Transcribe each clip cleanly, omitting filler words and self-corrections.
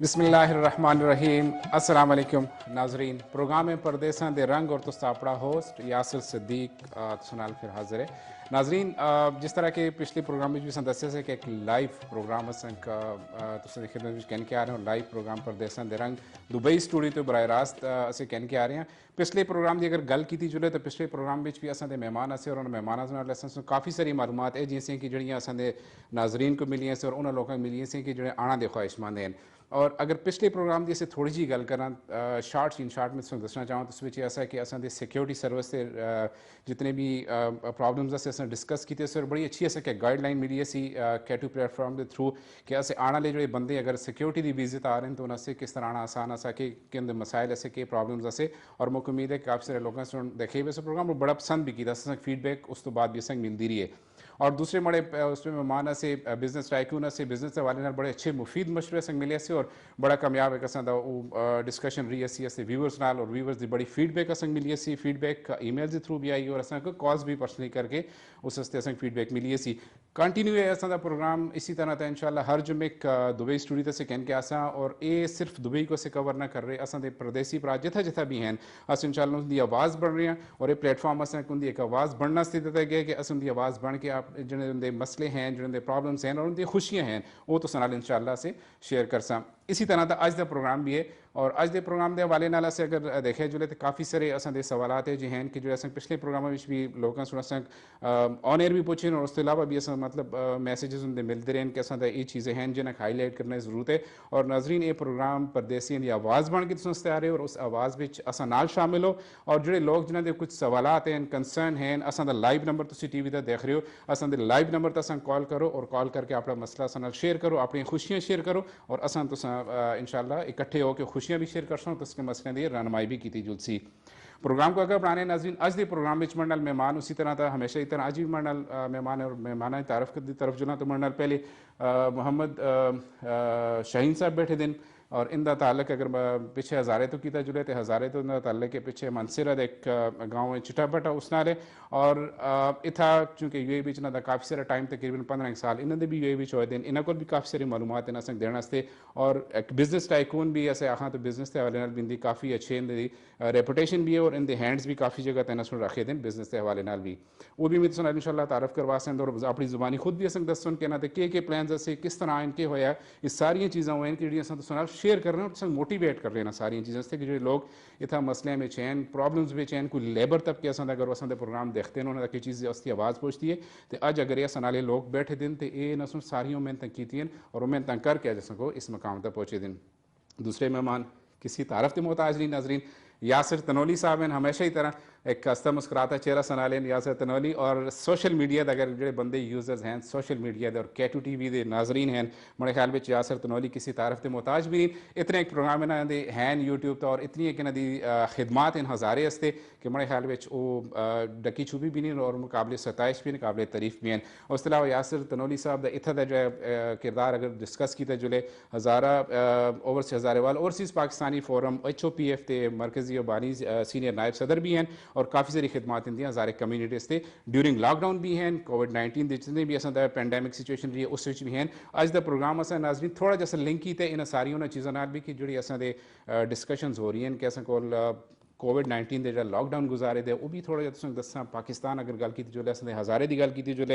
बिस्मिल्लाहिर्रहमानिर्रहीम। अस्सलाम वालेकुम नाजरीन। प्रोग्राम परदेसां दे रंग और तुस्ता अपना होस्ट यासिर सिद्दीक सुनाल फिर हाजिर है नाजरीन। जिस तरह के पिछले प्रोग्राम में भी दस्या से कि एक लाइव प्रोग्राम असें तुसें खिदमत में कहने के आ रहे हैं। लाइव प्रोग्राम परदेसां दे रंग दुबई स्टूडियो तो बराह रास्त असें कहने के आ रहे हैं। पिछले प्रोग्राम की अगर गल की जुले तो पिछले प्रोग्राम में भी असां दे मेहमान असे और उन्होंने मेहमानों नाल असें काफ़ी सारी मालूमात है जिससे कि जड़ियाँ असां दे नाजरीन को मिली और उन्होंने लोगों को मिली कि जो आना दे ख्वाहिशमंद हैं। और अगर पिछले प्रोग्राम की थोड़ी जी गल करा शार्ट इन शार्ट में तुसें दसना चाहूँ तो उसमें ऐसा है कि असां दे सिक्योरिटी सर्विस से जितने भी प्रॉब्लम्स असें असें डिस्कस किए और बड़ी अच्छी असें कि गाइडलाइन मिली सी कैटू प्लेटफॉर्म के थ्रू कि असें आने वाले जो बंदे अगर सिक्योरिटी की विजिट आ रहे हैं तो उन्हें किस तरह आना आसान असा कि मसाइल ऐसे के प्रॉब्लम्स असे। और मुझे उम्मीद है कि काफ़ी सारे लोगों से देखे भी प्रोग्राम और बड़ा पसंद भी किया फीडबैक उस तो बाद भी असें मिलती रही है। और दूसरे बड़े उसमें मेहमान से बिजनेस टाइकून से बिजनेस के हवाले बड़े अच्छे मुफीद मशवरे संग मिले से और बड़ा कामयाब एक डिस्कशन रही असी व्यूवर्स नाल और व्यूवर्स की बड़ी फीडबैक असंग मिली सी। फीडबैक ईमेल के थ्रू भी आई और असं कॉल्स भी पर्सनली करके उस हस्ते असंग फीडबैक मिली सी। कंटिन्यू है असा प्रोग्राम इसी तरह था इंशाल्लाह हर जुमे दुबई स्टूडियो से कहन के आसा। और ये सिर्फ दुबई को से कवर ना कर रहे असा प्रदेसी भरा जिथा जिथा भी हैं अस इंशाल्लाह उनकी आवाज़ बढ़ रहे हैं। और ये प्लेटफॉर्म असें उनकी एक आवाज़ बढ़ना से दिता गया कि अस उनकी आवाज़ बढ़ के आप जो मसले हैं जो प्रॉब्लम्स हैं और उनकी खुशियाँ हैं वो तो नाल इंशाल्लाह से शेयर कर सा। इसी तरह का अज का प्रोग्राम भी है और अज के प्रोग्राम के हवाले नाल अस अगर देखे जुले तो काफ़ी सारे असां सवाल है जो हैं कि जो अस पिछले प्रोग्रामों में भी लोगों से अस ऑन एयर भी पूछे और उसके अलावा भी अस मतलब मैसेजेस उनके मिलते रहे कि असा ये चीज़ें हैं जिन्हें हाईलाइट करने की जरूरत है। और नाजरीन ये प्रोग्राम परदेसियों की आवाज़ बन के तुम आ रहे हो और उस आवाज़ में असा नाल शामिल हो। और जोड़े लोग जिन्होंने कुछ सवाल हैं कंसर्न हैं असा लाइव नंबर तुम टी वी देख रहे हो असा लाइव नंबर तो असा कॉल करो और कॉल करके अपना मसला असा शेयर करो अपनी खुशियाँ शेयर करो और असा इंशाल्लाह इकट्ठे होकर खुशियाँ भी शेयर कर सो तो उसके मसले की रहनुमाई भी की जुलसी। प्रोग्राम को अगर बनाने नाजरीन अज के प्रोग्राम में मन मेहमान उसी तरह था हमेशा ही तरह अज भी मन मेहमान और मेहमान तारफ की तरफ जुना तो मन पहले मोहम्मद शाहीन साहब बैठे दिन और इनका ताल्लुक अगर पिछे हज़ारे तो किया जुले तो हज़ारे तो ताल्लुक के पिछे मनसिरा एक गाँव है चिटापटा उस नाल है। और इतना चूँकि यूए बीच ना काफ़ी सारा टाइम तकरीबन 15 साल इन्होंने भी यूए बीच होए दिन इन्होंने को भी काफ़ी सारी मालूमात हैं असें देने वास्ते। और एक बिजनेस टाइकून भी असें आखा तो बिजनेस के हवाले नाल भी काफ़ी अच्छे इनकी रेपुटेशन भी है और इनके हैंड्स भी काफ़ी जगह तैन सुन रखे दिन बिजनेस के हवाले नाल भी वो भी मैं सुना इंशाल्लाह तारफ़ करवा सें और अपनी जुबानी खुद भी असें दसन के ना के प्लान असे किस तरह इनके होया ये सारिया चीज़ा हुए कि अस तो शेयर कर रहे हैं और मोटिवेट कर रहे हैं सारिया चीज़ों से कि जो लोग इतना मसले में चैन प्रॉब्लम्स में चैन कोई लेबर तबके अगर अस प्रोग्राम देखते हैं उन्होंने कि चीज़ उसकी आवाज़ पहुँचती है तो अज अगर अस नाले लोग बैठे दिन तो ये न सुन सारियों मेहनत की और मेहनत करके अज को इस मकाम तक पहुँचे दिन। दूसरे मेहमान किसी तारफ़ के मोहताज नहीं नाजरीन यासिर तनोली साहब हैं हमेशा ही तरह एक हंसता मुस्कुराता चेहरा सुना लें यासिर तनोली। और सोशल मीडिया अगर जो बंदे यूजर्स हैं सोशल मीडिया और कैटू टी वी के नाजरीन हैं मेरे ख्याल में यासिर तनोली किसी तारफ़ के मोहताज भी नहीं। इतने एक प्रोग्राम इन्हों के हैं यूट्यूब तो और इतनी एक इन्हों की खिदमात इन हज़ारे हस्ते कि मेरे ख्याल में डकी छुपी भी नहीं और मुकाबले सताइश भी नहीं काबिल तारीफ भी हैं। उसके अलावा यासिर तनोली साहब का इतना जो है किरदार अगर डिस्कस किया जुले Hazara overseas Hazarewal overseas Pakistani forum HOPF के मरकजी बानी सीनियर नायब सदर भी हैं और काफ़ी सारी खिदमात दी हज़ारे कम्यूनिटीज़ से ड्यूरिंग लॉकडाउन भी हैं कोविड-19 जितने भी असा पेंडेमिक सिचुएशन रही है उस भी हैं। अज का प्रोग्राम अस नाजरीन थोड़ा जैसा लिंक किया इन सारियों चीज़ों भी कि जी असां डिस्कशनस हो रही हैं कि अस को कोविड-19 के जो लॉकडाउन गुजारे थे वो भी थोड़ा जहा दसा पाकिस्तान अगर गल की जो अस हज़ारे की गल की जो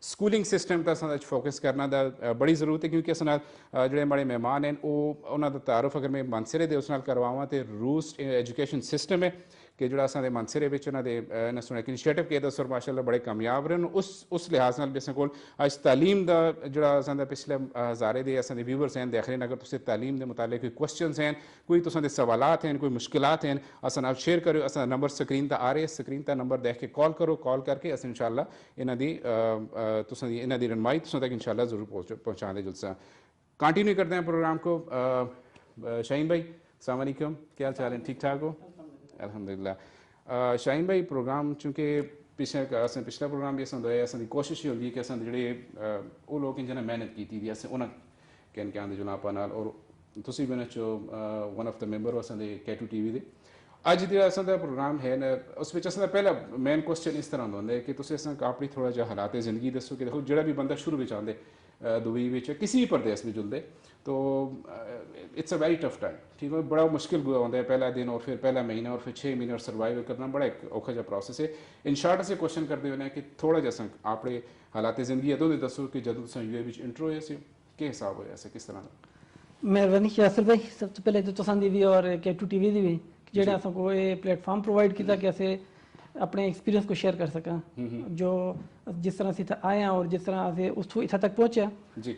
स्कूलिंग सिस्टम तो अस फोकस करना बड़ी जरूरत है क्योंकि अस जो बड़े मेहमान हैं वो उन्होंने तारुफ अगर मैं मनसिरे के उस करवावा तो रूस एजुकेशन सिस्टम है कि जो अस मनसिरे उन्होंने सुना इनिशिएटिव किया और माशाल्लाह बड़े कामयाब रहे उस लिहाज भी अस को अज तालीम का जो असा पिछले हज़ारे के असा व्यूवर्स हैं देख रहे हैं अगर तुम तालीम के मुतालिक कोई क्वेश्चन हैं कोई तुम सवाल हैं कोई मुश्किलात हैं अस शेयर करो अस नंबर स्क्रीन पर आ रहे स्क्रीन पर नंबर देख के कॉल करो कॉल करके अस इंशाल्लाह इन्हों की इन्हों की रनमाई तुम तक इंशाल्लाह जरूर पहुँचा दे जुलसा। कंटिन्यू करते हैं प्रोग्राम को। शाहीन भाई अस्सलाम वालेकुम क्या हाल चाल है ठीक ठाक हो अल्हम्दुलिल्लाह। शाहीन भाई प्रोग्राम चूँकि पिछला प्रोग्राम भी असं असा कोशिश ही होती है कि अस जोड़े वो लोग जिन्हें मेहनत की थी अस उन्हें कहन के आते जुनापा नाल और तुम भी उन्हें वन ऑफ द मैंबर हो अस कैटू टी वी ਅੱਜ ਜਿਹੜਾ ਅਸਾਂ ਦਾ ਪ੍ਰੋਗਰਾਮ ਹੈ ਨਾ ਉਸ ਵਿੱਚ ਅਸਾਂ ਦਾ ਪਹਿਲਾ ਮੇਨ ਕੁਐਸਚਨ ਇਸ ਤਰ੍ਹਾਂ ਦਾ ਹੁੰਦਾ ਹੈ ਕਿ ਤੁਸੀਂ ਅਸਾਂ ਆਪਣੀ ਥੋੜਾ ਜਿਹਾ ਹਾਲਾਤ ਜ਼ਿੰਦਗੀ ਦੱਸੋ ਕਿ ਦੇਖੋ ਜਿਹੜਾ ਵੀ ਬੰਦਾ ਸ਼ੁਰੂ ਵਿੱਚ ਆਉਂਦੇ दुबई ਵਿੱਚ किसी भी प्रदेश में जुलते तो it's a very tough time ठीक है बड़ा मुश्किल होता है पहला दिन और फिर पहला महीना और फिर 6 महीने और सर्वाइव करना बड़ा एक औखा जहा प्रोसेस है इन शार्ट से क्वेश्चन करते हुए कि थोड़ा जैसा अपने हालात जिंदगी अदों दसो कि जदों तुम यूए विच इंट्रो होए सी के हिसाब होया सी किस तरह मेहरबानी यासिर भाई सब तो पहले तो तुसां दी भी और K2 TV दी भी जेड़ा असां को ये प्लेटफॉर्म प्रोवाइड किया कि असे अपने एक्सपीरियंस को शेयर कर सका जो जिस तरह से आए हैं और जिस तरह से उस इतना तक पहुँचे जी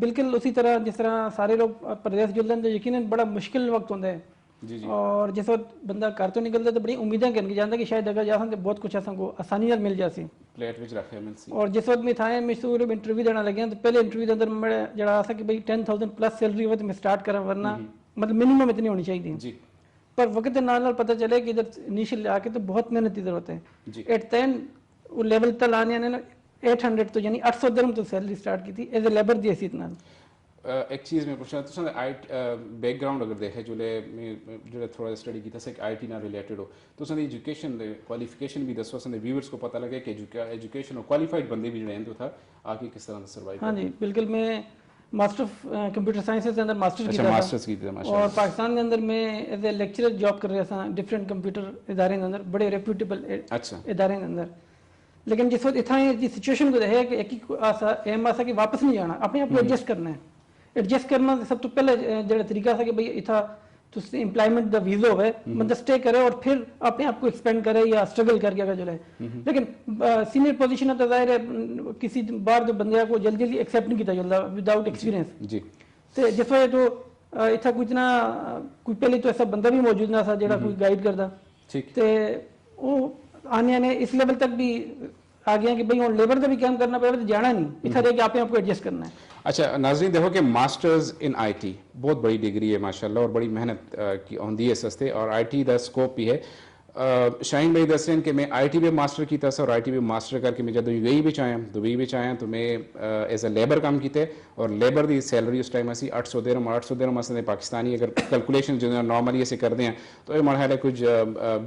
बिल्कुल उसी तरह जिस तरह सारे लोग प्रदेश जुलते हैं तो यकीनन बड़ा मुश्किल वक्त होता है जी जी और जिस वक्त बंदा घर तो निकलता तो बड़ी उम्मीदें करके जाता कि शायद अगर जा तो बहुत कुछ ऐसा को आसानी मिल जासी प्लेट विच रखे मिलसी और जिस वक्त मैं था मैसूर इंटरव्यू देना लगे तो पहले इंटरव्यू के अंदर मैं जरा आसा कि भाई 10,000 प्लस सैलरी हो तो मैं स्टार्ट करा वरना मतलब मिनिमम इतनी होनी चाहिए जी पर वक्त के नाल पता चले कि इधर इनिशियल आके तो बहुत मेहनत की जरूरत है जी एट 10 वो लेवल तक लाने ने 800 तो यानी 800 दिरहम तो सैलरी स्टार्ट की थी एज ए लेबर दी इसी इतना एक चीज़ मैं पूछना तुम आई बैकग्राउंड अगर देखे जो जो थोड़ा स्टडी किया से IT ना रिलेटेड हो तो एजुकेशन क्वालिफिकेशन भी दसो असें व्यूअर्स को पता लगे कि एजुकेशन और क्वालिफाइड बंदे भी जो तो था आके किस तरह सर्वाइव हाँ जी बिल्कुल मैं मास्टर ऑफ कंप्यूटर साइंसेस के अंदर मास्टर्स की था माशाल्लाह और पाकिस्तान के अंदर मैं एज ए लेक्चरर जॉब कर रहा था डिफरेंट कंप्यूटर इदारे के अंदर बड़े रेप्यूटेबल अच्छा इदारे के अंदर लेकिन जिस वक्त इतना सिचुएशन को है कि एक ही आसा एम आसा कि वापस नहीं जाना अपने आप को एडजस्ट करना है एडजस्ट करना सब तो पहले जो तरीका था कि भाई इतना तो एम्प्लॉयमेंट द वीज़ा है मतलब स्टे करे और फिर अपने आप को एक्सपेंड करे या स्ट्रगल करके अगर जो है लेकिन सीनियर पोजीशन तो जाहिर है किसी बार जो बंदे को जल्दी जल्दी एक्सेप्ट नहीं किया जाता विदाउट एक्सपीरियंस जी तो जिस वजह तो इतना कुछ ना कोई पहले तो ऐसा बंदा भी मौजूद ना था जो कोई गाइड करता ठीक तो वो आने आने इस लेवल तक भी आ गया कि भाई हम लेबर का भी काम करना पड़ेगा तो जाना नहीं इतना रहे कि आपको एडजस्ट करना है अच्छा नाज़रीन देखो कि मास्टर्स इन IT बहुत बड़ी डिग्री है माशाल्लाह और बड़ी मेहनत की होंदी है सस्ते और IT का स्कोप भी है शाहीन भाई दस रहे हैं कि मैं IT में मास्टर किया और IT में मास्टर करके मैं जब UAE विच आया दुबई विच आया तो मैं एज ए लेबर काम किया और लेबर की सैलरी उस टाइम असी 800 दिरहम असें पाकिस्तानी अगर कैलकुलेशन जो नॉर्मली अस करते हैं तो ये माड़ा है कुछ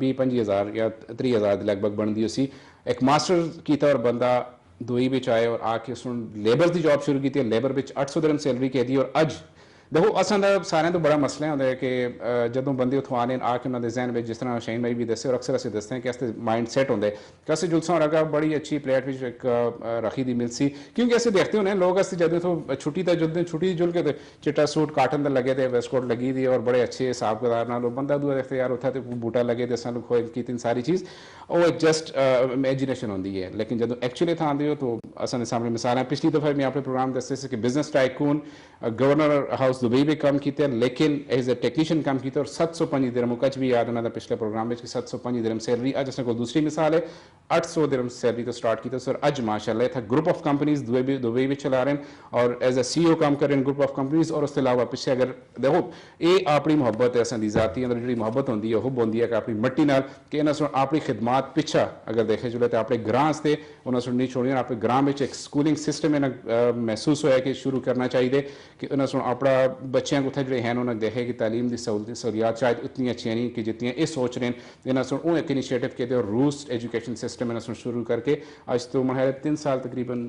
20-25 या 30,000 लगभग बनती उसी एक मास्टर किया और बंदा दुबई विच आए और आके उस लेबर की जॉब शुरू की लेबर विच 800 दिरहम सैलरी कह दी और अज देखो असां दा सारे तो बड़ा मसला होता है कि जदों बंदे उथों आने आके उन्होंने जहन में जिस तरह शाहीन भाई भी दसे और अक्सर अस दसते हैं कि असते माइंड सैट होंगे कि अस जुलसा रखा बड़ी अच्छी प्लेट में एक रखी दी मिलसी क्योंकि अस देखते होने लोग अस जब इतों छुट्टी तक जुलते छुट्टी जुल के चिट्टा सूट काटन का लगे थे वेस्टकोट लगी दी और बड़े अच्छे हिसाब किताब नाल बंदा दूआ देखते यार उत्थे तो बूटा लगे तो असां खोज की सारी चीज़ वो जस्ट इमेजिनेशन होंगी है लेकिन जब एक्चुअली इतना आते हो तो असां सामने मिसाल है पिछली दफ़ा मैं अपने प्रोग्राम दसे कि business tycoon governor house Dubai भी काम किया लेकिन एज ए टेक्नीशियन काम किया और 705 दिरहम कच भी याद उन्होंने पिछले प्रोग्राम में 705 दिरहम सैलरी अज असें को दूसरी मिसाल है 800 दिरहम सैलरी तो स्टार्ट किया सर अज माशाल्लाह इतना ग्रुप ऑफ कंपनीज दुबई भी चला रहे हैं और एज ए CEO काम कर रहे हैं ग्रुप ऑफ कंपनीज और उसके अलावा पिछले अगर देखो ये अपनी मुहब्बत है असें जाती अंदर जी मुहब्बत होंगी है वह होंगी है कि अपनी मट्टी नाल कि इन्होंने अपनी खिदमात पिछा अगर देखे जुले तो अपने ग्रां से उन्होंने नहीं छोड़ी अपने ग्रां में एक स्कूलिंग सिस्टम इन्हें महसूस होया कि शुरू करना चाहिए कि उन्होंने अपना बच्चों को उत्थे जो हैं उन्होंने देखे कि तालीम की सहूलियात शायद इतनी अच्छी नहीं कि जितनी ये सोच रहे हैं इन्होंने वो एक इनिशिएटिव किए और रूस एजुकेशन सिस्टम इन्होंने शुरू करके आज तो मैं 3 साल तकरीबन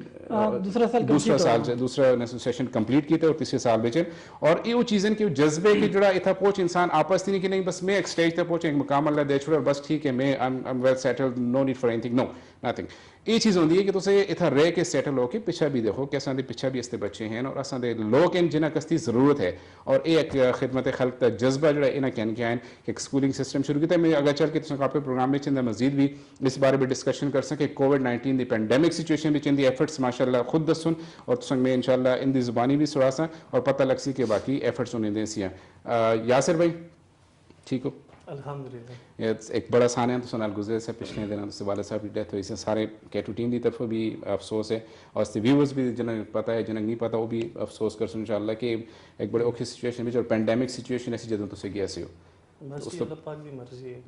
दूसरा सेशन कंप्लीट किया और तीसरे साल बेचे और ये चीज़ें कि जज्बे कि जो इतना पहुँच इंसान आपस नहीं कि नहीं बस मैं एक स्टेज तक पहुँचे एक मुकाम अल्लाह दे छोड़ बस ठीक है मैं I am well settled no need for anything no nothing ये चीज़ होंगी है कि तुम इतना रह के सैटल होकर पिछा भी देखो कि असां दे पिछा भी इसके बच्चे हैं और असां दे लोग हैं जिन्हें कसती ज़रूरत है और ये एक खिदमत खल्क का जज्बा जो इन्हें कहने के आए कि एक स्कूलिंग सिस्टम शुरू किया मैं अगर चल के अपने प्रोग्राम में चिंता मजीद भी इस बारे में डिस्कशन कर सकें कोविड-19 की पेंडेमिक सिचुएशन में चिंदी एफर्ट्स माशाल्लाह खुद दसन और तुम में इंशाल्लाह इन दी ज़ुबानी भी सुना सा और पता लग सी कि बाकी एफर्ट्स होने दें सियाँ यासिर भाई ठीक हो अल्हम्दुलिल्लाह एक बड़ा सान है तो नाल गुजरे से पिछले दिन तो वाले साहब की डेथ हुई से सारे K2 टीम की तरफ भी अफसोस है और इसके व्यूअर्स भी जिन्हें पता है जिन्हें नहीं पता वो भी अफसोस कर इंशाल्लाह कि एक बड़े औखी सिचुएशन में और पेंडेमिक सिचुएशन ऐसी जदों तुम गया से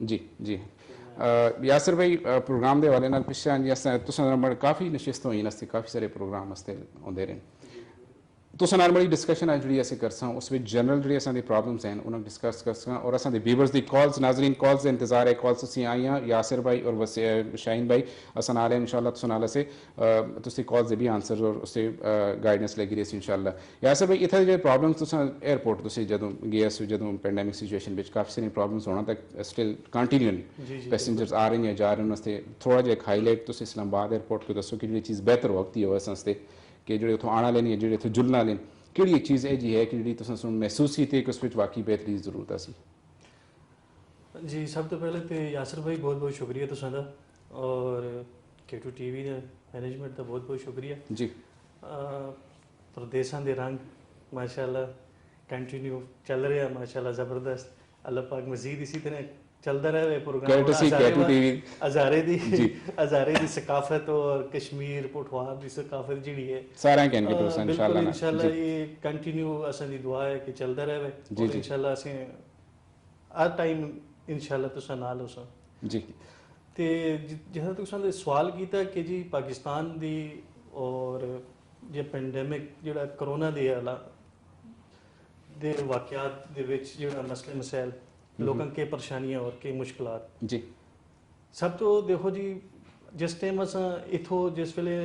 जी जी यासिर भाई प्रोग्राम के हवाले पिछले काफ़ी नशिस्त हुई काफ़ी सारे प्रोग्राम आते आते रहे तुसां नाल बड़ी डिस्कशन है जी असीं करसां उस विच जनरल जी असां दी प्रॉब्लम्स हैं उन्हें डिस्कस करसां और असां दे व्यूअर्स दी कॉल्स नाज़रीन कॉल्स दा इंतजार है कॉल्स असीं आईयां यासिर भाई और शाहीन भाई असां नाल इंशाल्लाह तुसां नाल असें तुसी कॉल्स दे भी आंसर और उसे गाइडेंस लगी रही इंशाल्लाह यासिर भाई इत्थै जे प्रॉब्लम्स तुसां एयरपोर्ट तुसी जदों गए सी जदों पैंडेमिक सिचुएशन विच काफ़ी सारी प्रॉब्लम्स होना तक स्टिल कंटिन्यू पैसेंजर्स आ रहे हैं जा रहे हैं उन्हें थोड़ा जिहा हाईलाइट तुसी इस्लामाबाद एयरपोर्ट को दसो कि जी चीज़ बेहतर वक्त ही हो अस आस्ते कि जो उत्थों आना लेनी है जो इत्थों जुलना लेन कि चीज़ है जी है कि जी तुम महसूस की थी कि उस वाकई बेहतरी की जरूरत है सी जी सब तो पहले तो यासर भाई बहुत बहुत शुक्रिया तुसां दा और K2 TV दा मैनेजमेंट दा बहुत बहुत शुक्रिया जी परदेसां दे रंग माशाल्लाह कंटिन्यू चल रहा माशाल्लाह ज़बरदस्त अल्लाह पाक मजीद इसी तरह चलता रहे प्रोग्राम हज़ारे दी सकाफत और कश्मीर पुठवार दी सकाफत जी है सारा इंशाल्लाह इंशाल्लाह ये कंटिन्यू असां दी दुआ है कि चलता रहे और इंशाल्लाह असें हर टाइम इंशाल्लाह तुसां नाल होसां जी ते जिस तुसां सवाल कीता कि जी पाकिस्तान दी और जे पेंडेमिक जेड़ा कोरोना दे आला दे वाक़यात दे विच जेड़ा मसले मसाइल लोगों के परेशानियां और के मुश्किलात जी सब तो देखो जी जिस टाइम अस इथों जिस वेले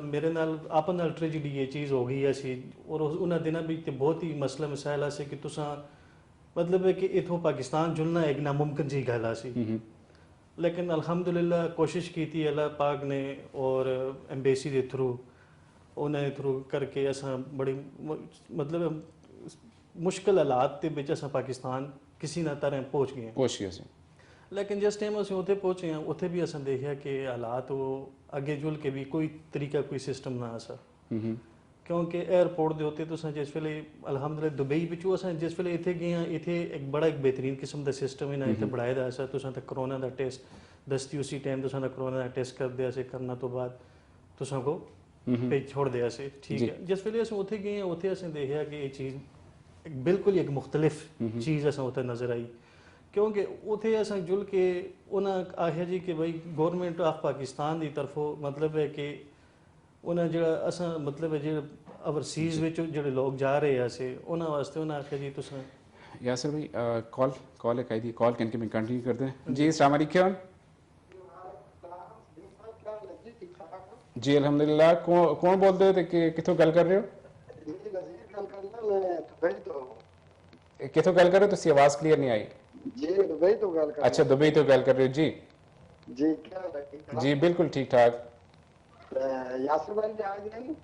मेरे नाल आपन नाल ट्रेजिडी ये चीज़ हो गई असी और उन्होंने दिनों भी बहुत ही मसला मसाइल से कि तुसा मतलब है कि इथों पाकिस्तान जुलना एक नामुमकिन जी गल सी लेकिन अल्हम्दुलिल्लाह कोशिश की थी अल्लाह पाक ने और एम्बेसी के थ्रू उन्हें थ्रू करके असा बड़ी मतलब मुश्किल हालात के विच असा पाकिस्तान किसी ना तरह पहुँच गए लेकिन जिस टाइम असं उत्थे पहुँचे हैं उत्थे भी असें देखा कि हालात वो अगे जुल के भी कोई तरीका कोई सिस्टम ना आसा क्योंकि एयरपोर्ट के उत्ते तुसें जिस वेले अलहमदुलिल्लाह दुबई बिचू असें जिस वेले इत्थे गए हैं इत्थे एक बड़ा एक बेहतरीन किस्म का सिस्टम इन्हें इत्थे बनाए दा असा तुसें कोरोना का टेस्ट दस्ती उसी टाइम तुसें कोरोना का टेस्ट करदे असे करना तो बाद तुसें को भेज छोड़ दे असे ठीक है जिस वेले असें उत्थे गए हैं उत्थे असें देखा कि ये चीज़ बिल्कुल एक मुख्तलिफ चीज़ असें उत्थे नज़र आई क्योंकि उत्थे असें जुल के उन्हें आखिया जी कि भाई गौरमेंट ऑफ पाकिस्तान की तरफों मतलब है कि उन्हें जो असा मतलब है जो ओवरसीज़ में जो लोग जा रहे हैं असे उन्होंने वास्ते उन्हें आखिया जी तुस यासिर भाई कॉल एक आई थी कॉल करके मैं कंटिन्यू करते हैं जी अस्सलाम वालेकुम जी अल्हम्दुलिल्लाह कौन बोलते हो कि कितों गल कर रहे हो कितों गल कर रहे हो तुसी आवाज़ क्लियर नहीं आई जी दुबई तो गल कर अच्छा दुबई तो गल कर रहे हो जी जी क्या जी बिल्कुल ठीक ठाक यासिर भाई आ गए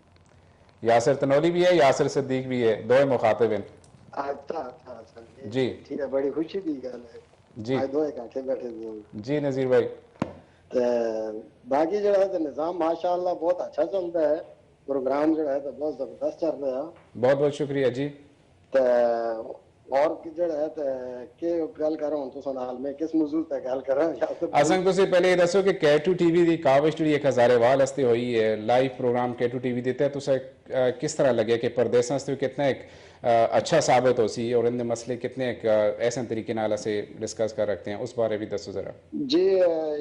यासिर तनोली भी है यासिर सिद्दीक भी है दो मुखातिब हैं अच्छा अच्छा अच्छा जी ठीक है बड़ी खुशी की गल है जी आज दो इकट्ठे बैठे हुए जी नज़ीर भाई बाकी जो है निज़ाम माशाअल्लाह बहुत अच्छा चलता है प्रोग्राम जो है तो बहुत जबरदस्त चल रहा है बहुत बहुत शुक्रिया जी और जो है के गल कर रहा हूं तो नाल में किस मौजूद पे गल कर रहा हूं असन तुसी पहले दसो कि K2 TV दी कावज जेहड़ी 1000 वाल हस्ते हुई है लाइव प्रोग्राम K2 TV देते हैं तुसे किस तरह लगे कि परदेसां से कितना एक अच्छा साबित हो सी और इन मसले कितने एक ऐसे तरीके नाल से डिस्कस कर रखते हैं उस बारे भी दसो जरा जी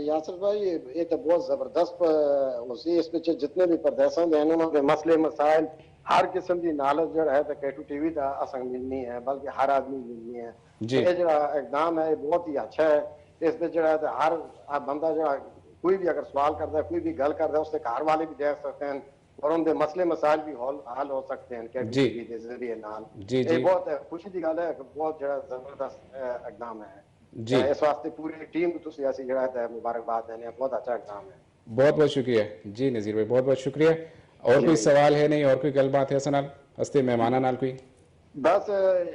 यासिर भाई ये तो बहुत जबरदस्त होसी इस पे जितने भी परदेसां दे उन्होंने मसले मसाइल हर किस्म की नॉलेज जो है K2 TV का असंग मिलनी है बल्कि हर आदमी मिलनी है ये जो इकदाम है बहुत ही अच्छा है इस पे जो है हर बंदा जो कोई भी अगर सवाल करता है कोई भी गल करता है उससे घर वाले भी देख सकते हैं और उनके मसले मसाइल भी हल हो सकते हैं K2 TV के जरिए नाल ये बहुत खुशी की गल है बहुत जो जबरदस्त इकदाम है इस वास्ते पूरी टीम को तुसी ऐसी जो है मुबारकबाद देने बहुत अच्छा इकदाम है बहुत बहुत शुक्रिया जी नज़ीर भाई बहुत बहुत शुक्रिया और कोई सवाल है नहीं और कोई गलबात है सनाल हस्ते मेहमाना नाल कोई बस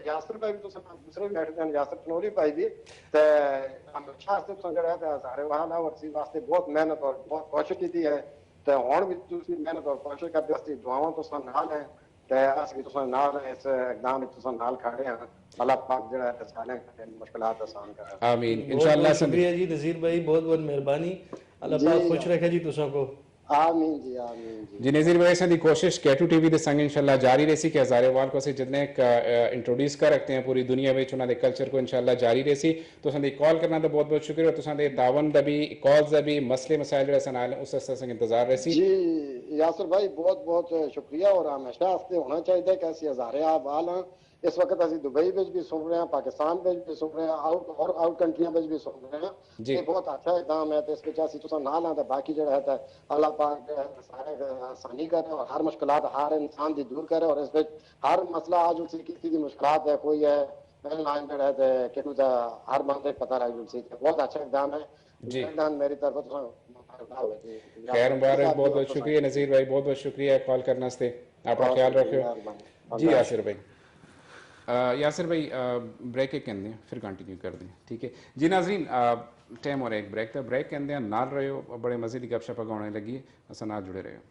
यासिर भाई भी तो दूसरे भी बैठे हैं यासिर तनोरी भाई भी ते हमेशा से तो जो है सारे वहां और सी वास्ते बहुत मेहनत और बहुत कोशिश की है ते हुन भी तुसी मेहनत और कोशिश करते वास्ते दुआवां तो सन नाल है ते अस भी तो नाल इस एकदम में तो नाल खड़े हैं अल्लाह पाक जो है सारे मुश्किलात आसान करे आमीन इंशाल्लाह शुक्रिया जी नज़ीर भाई बहुत बहुत मेहरबानी अल्लाह पाक खुश रखे जी तुसा को आमीन जी, आमीन जी। जी नज़ीर भाई असां दी कोशिश K2 TV दे संग इंशाल्लाह जारी रहसी कि हज़ारेवाल को ਅਸੀਂ जितने इंट्रोड्यूस कर रखते हैं पूरी दुनिया में उन्होंने दे कल्चर को इंशाल्लाह जारी रहसी तो असां दी कॉल करना तो बहुत बहुत शुक्रिया तुसां दे तावन दा भी कॉल्स दा भी मसले मसाइल जेड़ा सन आले उस असां इंतजार रहसी जी यासर भाई बहुत बहुत शुक्रिया और हमेशा वास्ते होना चाहिए कि ऐसी हजारे आप आल हैं इस वक्त असं दुबई में भी सुन रहे हैं पाकिस्तान में भी सुन रहे हैं आउट कंट्रियों में भी सुन रहे हैं जी। ये बहुत अच्छा इकदाम है तो इस वजह से तुसा नाल हैं तो बाकी जो है अल्लाह पाक जो है सारे आसानी करे और हर मुश्किलात हर इंसान दी दूर करे और इस विच हर मसला आज उसी किसी की मुश्किलात है कोई है ऑनलाइन जो है कि हर बंदे पता लग जुलसी बहुत अच्छा इकदाम है जी। इकदाम मेरी तरफ से खैर मुबारक बहुत बहुत शुक्रिया नज़ीर भाई बहुत बहुत शुक्रिया कॉल करने से अपना ख्याल रखियो जी यासिर भाई यासिर भाई ब्रेक के कहते हैं फिर कंटिन्यू कर दें ठीक है जी नाजरीन टाइम हो रहा है एक ब्रेक था ब्रेक कहते हैं नाल रहे हो बड़े मजे की गपशप होने लगी असा नाल जुड़े रहे हो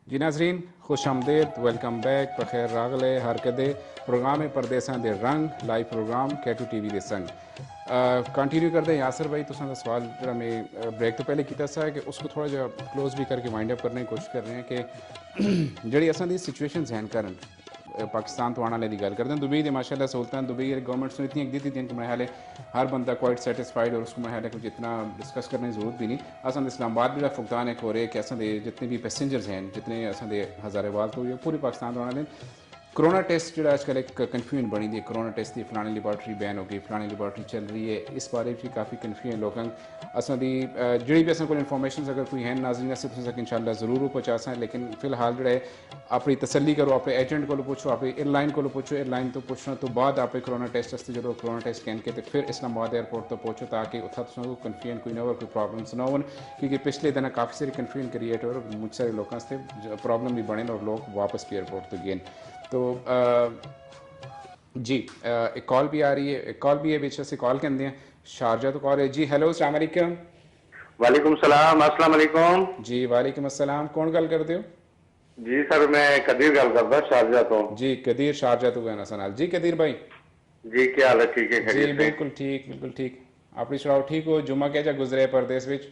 जी नाजरीन खुश आमदेद वेलकम बैक बखैर रागले हर कदे प्रोग्राम है परदेसा दे रंग लाइव प्रोग्राम K2 TV दे संग कंटिन्यू करते हैं यासिर भाई तुसां दा सवाल जो मैं ब्रेक तो पहले किया सा कि उसको थोड़ा जो क्लोज भी करके वाइंड अप करने की कोशिश कर रहे हैं कि जड़ी असां दी सिचुएशन जहन करन पाकिस्तान तो आने वाले की गल करते हैं दुबई दे माशाल्लाह सहूलतां दुबई गवर्नमेंट ने इतनी दी थी जिनको मेरे ख्याल है हर बंदा क्वाइट सेटिस्फाइड और उसको मेरे ख्याल है कुछ इतना डिस्कस करने की जरूरत भी नहीं असां इस्लामाबाद भी फुकदान एक हो रहे कि असां दे जितने भी पैसेंजर्स हैं जितने असां दे हज़ारेवाल तो ये पूरी पाकिस्तान तो आने कोरोना टेस्ट जो आजकल एक कन्फ्यूजन बनी दी कोरोना टेस्ट की फलानी लेबॉर्ट्री बैन हो गई फलानी लेबॉर्ट्री चल रही है इस बारे में काफ़ी कन्फ्यूजन लोगों असां दी जी भी असां कोई इन्फॉर्मेशन अगर कोई है नाज़रीन से तुम इंशाल्लाह ज़रूर पहुँचा सा लेकिन फिलहाल जो है अपनी तसल्ली करो अपने एजेंट को पूछो अपनी एयरलाइन को पूछो एयरलाइन तो पूछने तो बाद आप कोरोना टेस्ट जो कोरोना टेस्ट कैन के फिर इस्लामाबाद एयरपोर्ट तो पहुँचो ताकि उत्था तुम कन्फ्यूजन कोई ना हो कोई प्रॉब्लम्स ना हो क्योंकि पिछले दिन काफ़ी सारी कन्फ्यूजन क्रिएट हो मुझ सारे लोगों से प्रॉब्लम भी बने और लोग वापस भी एयरपोर्ट तो गए तो जी एक कॉल भी आ रही है एक कॉल भी है बीच से कॉल कहते हैं शारजा तो कॉल है जी हेलो अस्सलाम वालेकुम वालेकुम सलाम अस्सलाम वालेकुम जी वालेकुम अस्सलाम कौन गल करते हो जी सर मैं कदीर गल करदा शारजा तो जी कदीर शारजा तो गया सनाल जी कदीर भाई जी क्या हाल है ठीक है जी खैरियत से? बिल्कुल ठीक अपनी सुनाओ ठीक हो जुम्मा क्या गुजरे परदेस विच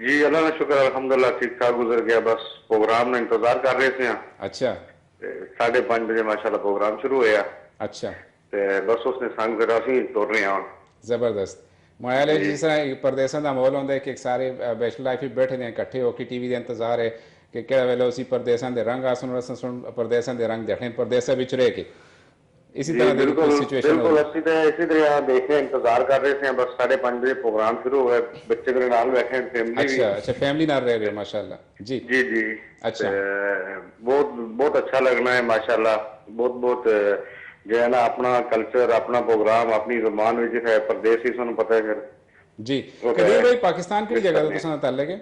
जी अल्लाह का शुक्र अल्हम्दुलिल्लाह ठीक ठाक गुजर गया बस प्रोग्राम में इंतजार कर रहे थे अच्छा 5:30 बजे माशाल्लाह प्रोग्राम शुरू होया अच्छा ते बस उसने संग फिर असि तुर रहे हैं जबरदस्त मोयाले जिस तरह परदेसा का माहौल होंगे कि सारे बैचलर लाइफ में बैठे हैं इकट्ठे होकर टीवी का इंतजार है कि केड़ा वेले उसी परदेसा के रंग आसन सुन परदेसा के रंग देखे परदेसा बिच रह के इसी तरह की बिल्कुल सिचुएशन बिल्कुल असि तो इसी तरह देखने इंतजार कर रहे थे बस 5:30 बजे प्रोग्राम शुरू हुआ बच्चे के नाल बैठे फैमिली भी अच्छा अच्छा फैमिली नाल रह रहे हो माशाल्लाह जी जी जी अच्छा बहुत बहुत अच्छा लगना है माशाल्लाह बहुत बहुत जो है ना अपना कल्चर अपना प्रोग्राम अपनी जुबान विच है परदेस ही सानू पता है फिर जी ओके। कदीर भाई पाकिस्तान की जगह तो तुसां ताल्लुक है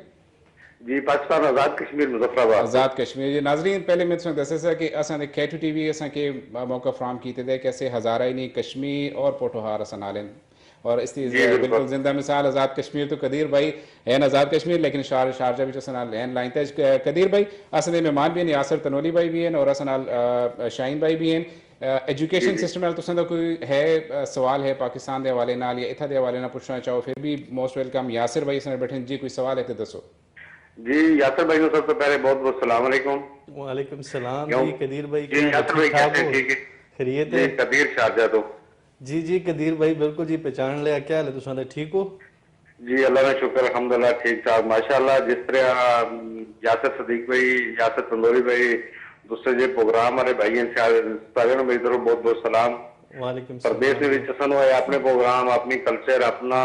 जी पाकिस्तान आजाद कश्मीर मुजफ्फराबाद आज़ाद कश्मीर जी नाजरीन पहले मैं तुसें दस्सेआ कि असां दे K2 TV असां के मौका फराम कीते दे कैसे हज़ारा ही नहीं कश्मीर और पोठोहार असां नालें और इसकी जी, बिल्कुल। बिल्कुल जिंदा मिसाल आज़ाद कश्मीर तो कदीर भाई है आज़ाद कश्मीर लेकिन शारजा भी असां लैन लाइन ते कदीर भाई असां दे मेहमान भी हैं यासर तनोली भाई भी हैं और असां नाल शाहीन भाई भी हैं एजुकेशन सिस्टम नाल तुसां दा कोई है सवाल है पाकिस्तान के हवाले नाल या इत्था दे हवाले नाल पुछना चाहो फिर भी मोस्ट वेलकम यासिर भाई असां बैठे जी कोई सवाल है तो दसो जी यासर भाई को सबसे पहले बहुत बहुत सलाम वालेकुम वालेकुम सलाम क्यों? जी कदीर भाई जी यासर भाई कैसे हैं? ठीक है खैरियत जी है कदीर शारजा तो जी जी कदीर भाई बिल्कुल जी पहचान लिया क्या हाल है तुसां दे ठीक हो जी अल्लाह का शुक्र अल्हम्दुलिल्लाह ठीक ठाक माशाल्लाह जिस तरह यासर सदीक भाई यासर तंदूरी भाई दूसरे जो प्रोग्राम वाले भाई हैं सारे मेरी तरफ बहुत बहुत सलाम वालेकुम परदेस सलाम ਵਿੱਚ ਸਾਨੂੰ ਹੈ ਆਪਣੇ ਪ੍ਰੋਗਰਾਮ ਆਪਣੀ ਕਲਚਰ ਆਪਣਾ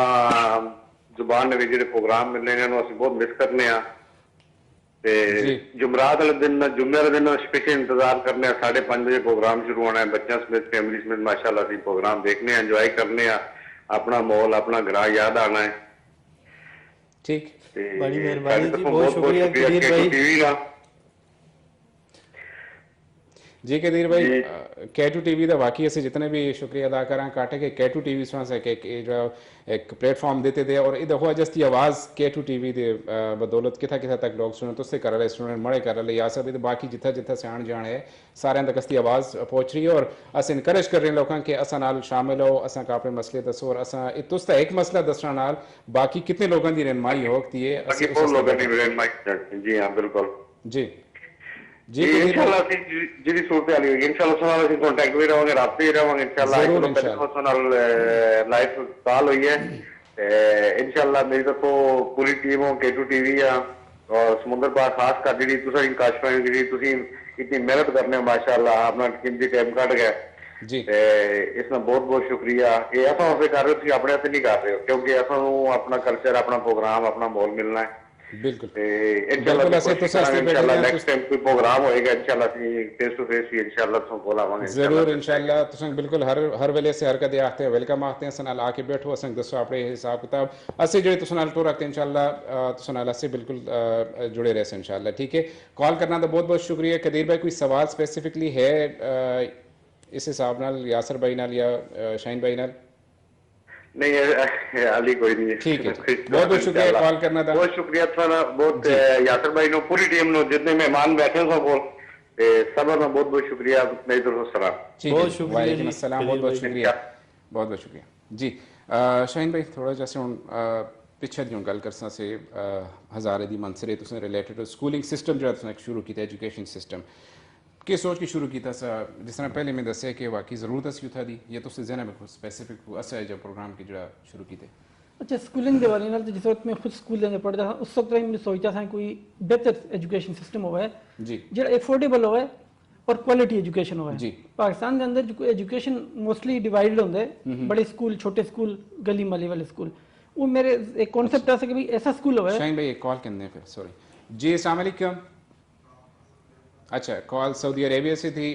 ਜ਼ੁਬਾਨ ਦੇ ਵਿੱਚ ਜਿਹੜੇ ਪ੍ਰੋਗਰਾਮ ਮਿਲਨੇ ਨੇ ਉਹਨੂੰ ਅਸੀਂ ਬਹੁਤ ਮਿਸ ਕਰਨੇ ਆ ਤੇ ਜੁਮਰਾਤ ਵਾਲੇ ਦਿਨ ਜੁਮੇ ਵਾਲੇ ਦਿਨ ਸਪੈਸ਼ਲ ਇੰਤਜ਼ਾਰ ਕਰਨੇ ਆ 5:30 ਵਜੇ ਪ੍ਰੋਗਰਾਮ ਸ਼ੁਰੂ ਹੋਣਾ ਹੈ ਬੱਚਿਆਂ ਸਮੇਤ ਫੈਮਿਲੀ ਸਮੇਤ ਮਾਸ਼ਾਅੱਲਾ ਅਸੀਂ ਪ੍ਰੋਗਰਾਮ ਦੇਖਨੇ ਆ ਇੰਜੋਏ ਕਰਨੇ ਆ ਆਪਣਾ ਮਾਹੌਲ ਆਪਣਾ ਘਰਾਂ ਯਾਦ ਆਣਾ ਹੈ ठीक बड़ी मेहरबानी जी बहुत शुक्रिया कदीर भाई जी कदीर भाई कैटू टीवी का वाकई असं जितने भी शुक्रिया अदा करा काटे कि कैटू टीवी जो एक प्लेटफॉर्म देते थे और इधर हुआ जस्ती आवाज़ कैटू टीवी दे बदौलत किथा किथा तक लोग सुने तो कर रहे स्टूडेंट मड़े कर रहे या सब बाकी जिथा जिथा सियाण जान है सारे तक असती आवाज़ पहुँच रही है और अस इनकरेज कर रहे हैं लोगों के असा नाल शामिल हो असा अपने मसले दसो और असा तुस तो एक मसला दसना नाल बाकी कितने लोगों की रहनुमाई होती है जी हाँ बिल्कुल जी जी इंशाल्लाह जी सूरत हाल होगी इंशाल्लाह उससे कांटेक्ट भी रहोगे राब्ते भी रहोगे इंशाल्लाह लाइव कॉल हुई है इंशाल्लाह मेरी तो पूरी टीम हो केटू टीवी है और समुद्र पार खास कर जी तुसा काशफा जी तुसी इतनी मेहनत करने हो माशाल्लाह अपना कीमती टाइम कट गया जी इसमें बहुत बहुत शुक्रिया ये ऐसा कर रहे हो अपने से नहीं कर रहे हो क्योंकि ऐसा अपना कल्चर अपना प्रोग्राम अपना माहौल मिलना है बिल्कुल इंशाल्लाह नेक्स्ट टाइम कोई प्रोग्राम होएगा इंशाल्लाह फेस टू फेस इंशाल्लाह तुम बोलावांगे जरूर इंशाल्लाह तुम बिल्कुल हर वेले से हरकत आते हैं वेलकम आते हैं सनाल आके बैठो असं दसो अपने हिसाब किताब असे जो तुसनाल टूर रखते हैं इंशाल्लाह तुसनाल से बिल्कुल जुड़े रहे इंशाल्लाह ठीक है कॉल करना तो बहुत बहुत शुक्रिया कदीर भाई कोई सवाल स्पेसिफिकली है इस हिसाब नाल यासर भाई नाल या शाहीन भाई नाल नहीं अली कोई नहीं ठीक है बहुत बहुत शुक्रिया कॉल करना था बहुत शुक्रिया थाना बहुत यासर भाई नो पूरी टीम नो जितने मेहमान बैठे हो बोल सब में बहुत बहुत शुक्रिया मेरी तरफ से सलाम बहुत शुक्रिया वालेकुम अस्सलाम बहुत बहुत शुक्रिया जी शाहीन भाई थोड़ा जैसे हुन पिछे दी गल करसा से हज़ारे दी मंसरे तुसें रिलेटेड स्कूलिंग सिस्टम जो तुसें शुरू किया एजुकेशन सिस्टम के सोच के शुरू किया जिस तरह पहले मैं दसिया कि वाकई ज़रूरत असी उठा दी ये तो जहन में स्पेसिफिक असा है जो प्रोग्राम की जो शुरू किए अच्छा स्कूलिंग के बारे में जिस वक्त मैं खुद स्कूल में पढ़ता था उस वक्त मैं सोचता था कोई बेहतर एजुकेशन सिस्टम हुआ है जी जो अफोर्डेबल हुआ है और क्वालिटी एजुकेशन हुआ है जी पाकिस्तान के अंदर जो एजुकेशन मोस्टली डिवाइडेड होंगे बड़े स्कूल छोटे स्कूल गली माली वाले स्कूल वो मेरे एक कॉन्सेप्ट ऐसा कि भाई ऐसा स्कूल हुआ है शाहीन भाई एक कॉल करने फिर सॉरी जी अस्सलाम वालेकुम अच्छा कॉल सऊदी अरेबिया से थी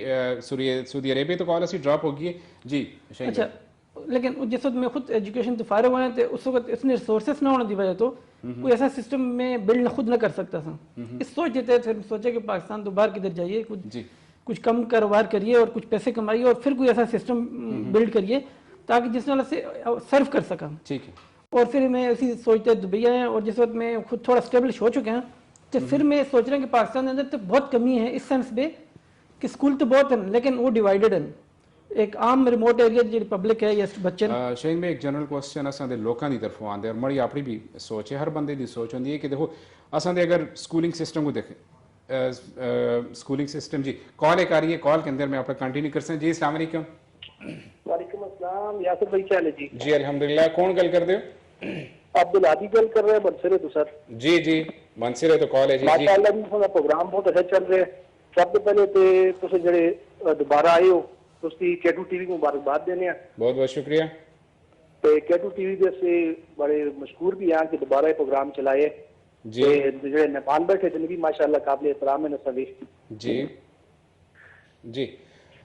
सऊदी अरेबिया तो कॉल ऐसी ड्रॉप होगी जी अच्छा लेकिन जिस वक्त मैं खुद एजुकेशन तो फारिग हुए हैं तो उस वक्त इसमें रिसोर्सेस ना होने की वजह तो कोई ऐसा सिस्टम में बिल्ड खुद ना कर सकता था इस सोच देते फिर सोचा कि पाकिस्तान तो बाहर किधर जाइए कुछ कम कारोबार करिए और कुछ पैसे कमाइए और फिर कोई ऐसा सिस्टम बिल्ड करिए ताकि जिस नाल से सर्व कर सका ठीक है और फिर मैं इसी सोचते दुबई आया और जिस वक्त मैं खुद थोड़ा स्टेब्लिश हो चुके हैं तो फिर मैं सोच रहा हूँ कि पाकिस्तान के अंदर तो बहुत कमी है इस सेंस में कि स्कूल तो बहुत हैं लेकिन वो डिवाइडेड हैं एक आम रिमोट एरिया जी पब्लिक है या बच्चे शाहीन में एक जनरल क्वेश्चन असां लोगों की तरफों आते और मड़ी अपनी भी सोच है हर बंदे की सोच होती है कि देखो असां अगर स्कूलिंग सिस्टम को देखें स्कूलिंग सिस्टम जी कॉल एक आ रही है कॉल के अंदर मैं आपका कंटिन्यू कर सकते जी अस्सलाम वालेकुम वालेकुम अस्सलाम यासर भाई क्या हाल है जी अल्हम्दुलिल्लाह कौन गल कर दे अब्दुल आदि गल कर रहे हैं बंसरे तो सर जी मंसिर तो कॉल है जी माशाअल्लाह जी थोड़ा प्रोग्राम बहुत अच्छा चल रहा है सब तो पहले ते तुसे जेड़े दोबारा आए हो तुसी केटू टीवी को मुबारकबाद देने हैं बहुत बहुत शुक्रिया ते केटू टीवी दे से बड़े मशहूर भी हैं कि दोबारा ये प्रोग्राम चलाए जी जेड़े नेपाल बैठे थे भी माशाअल्लाह काबिल एहतराम है न सभी जी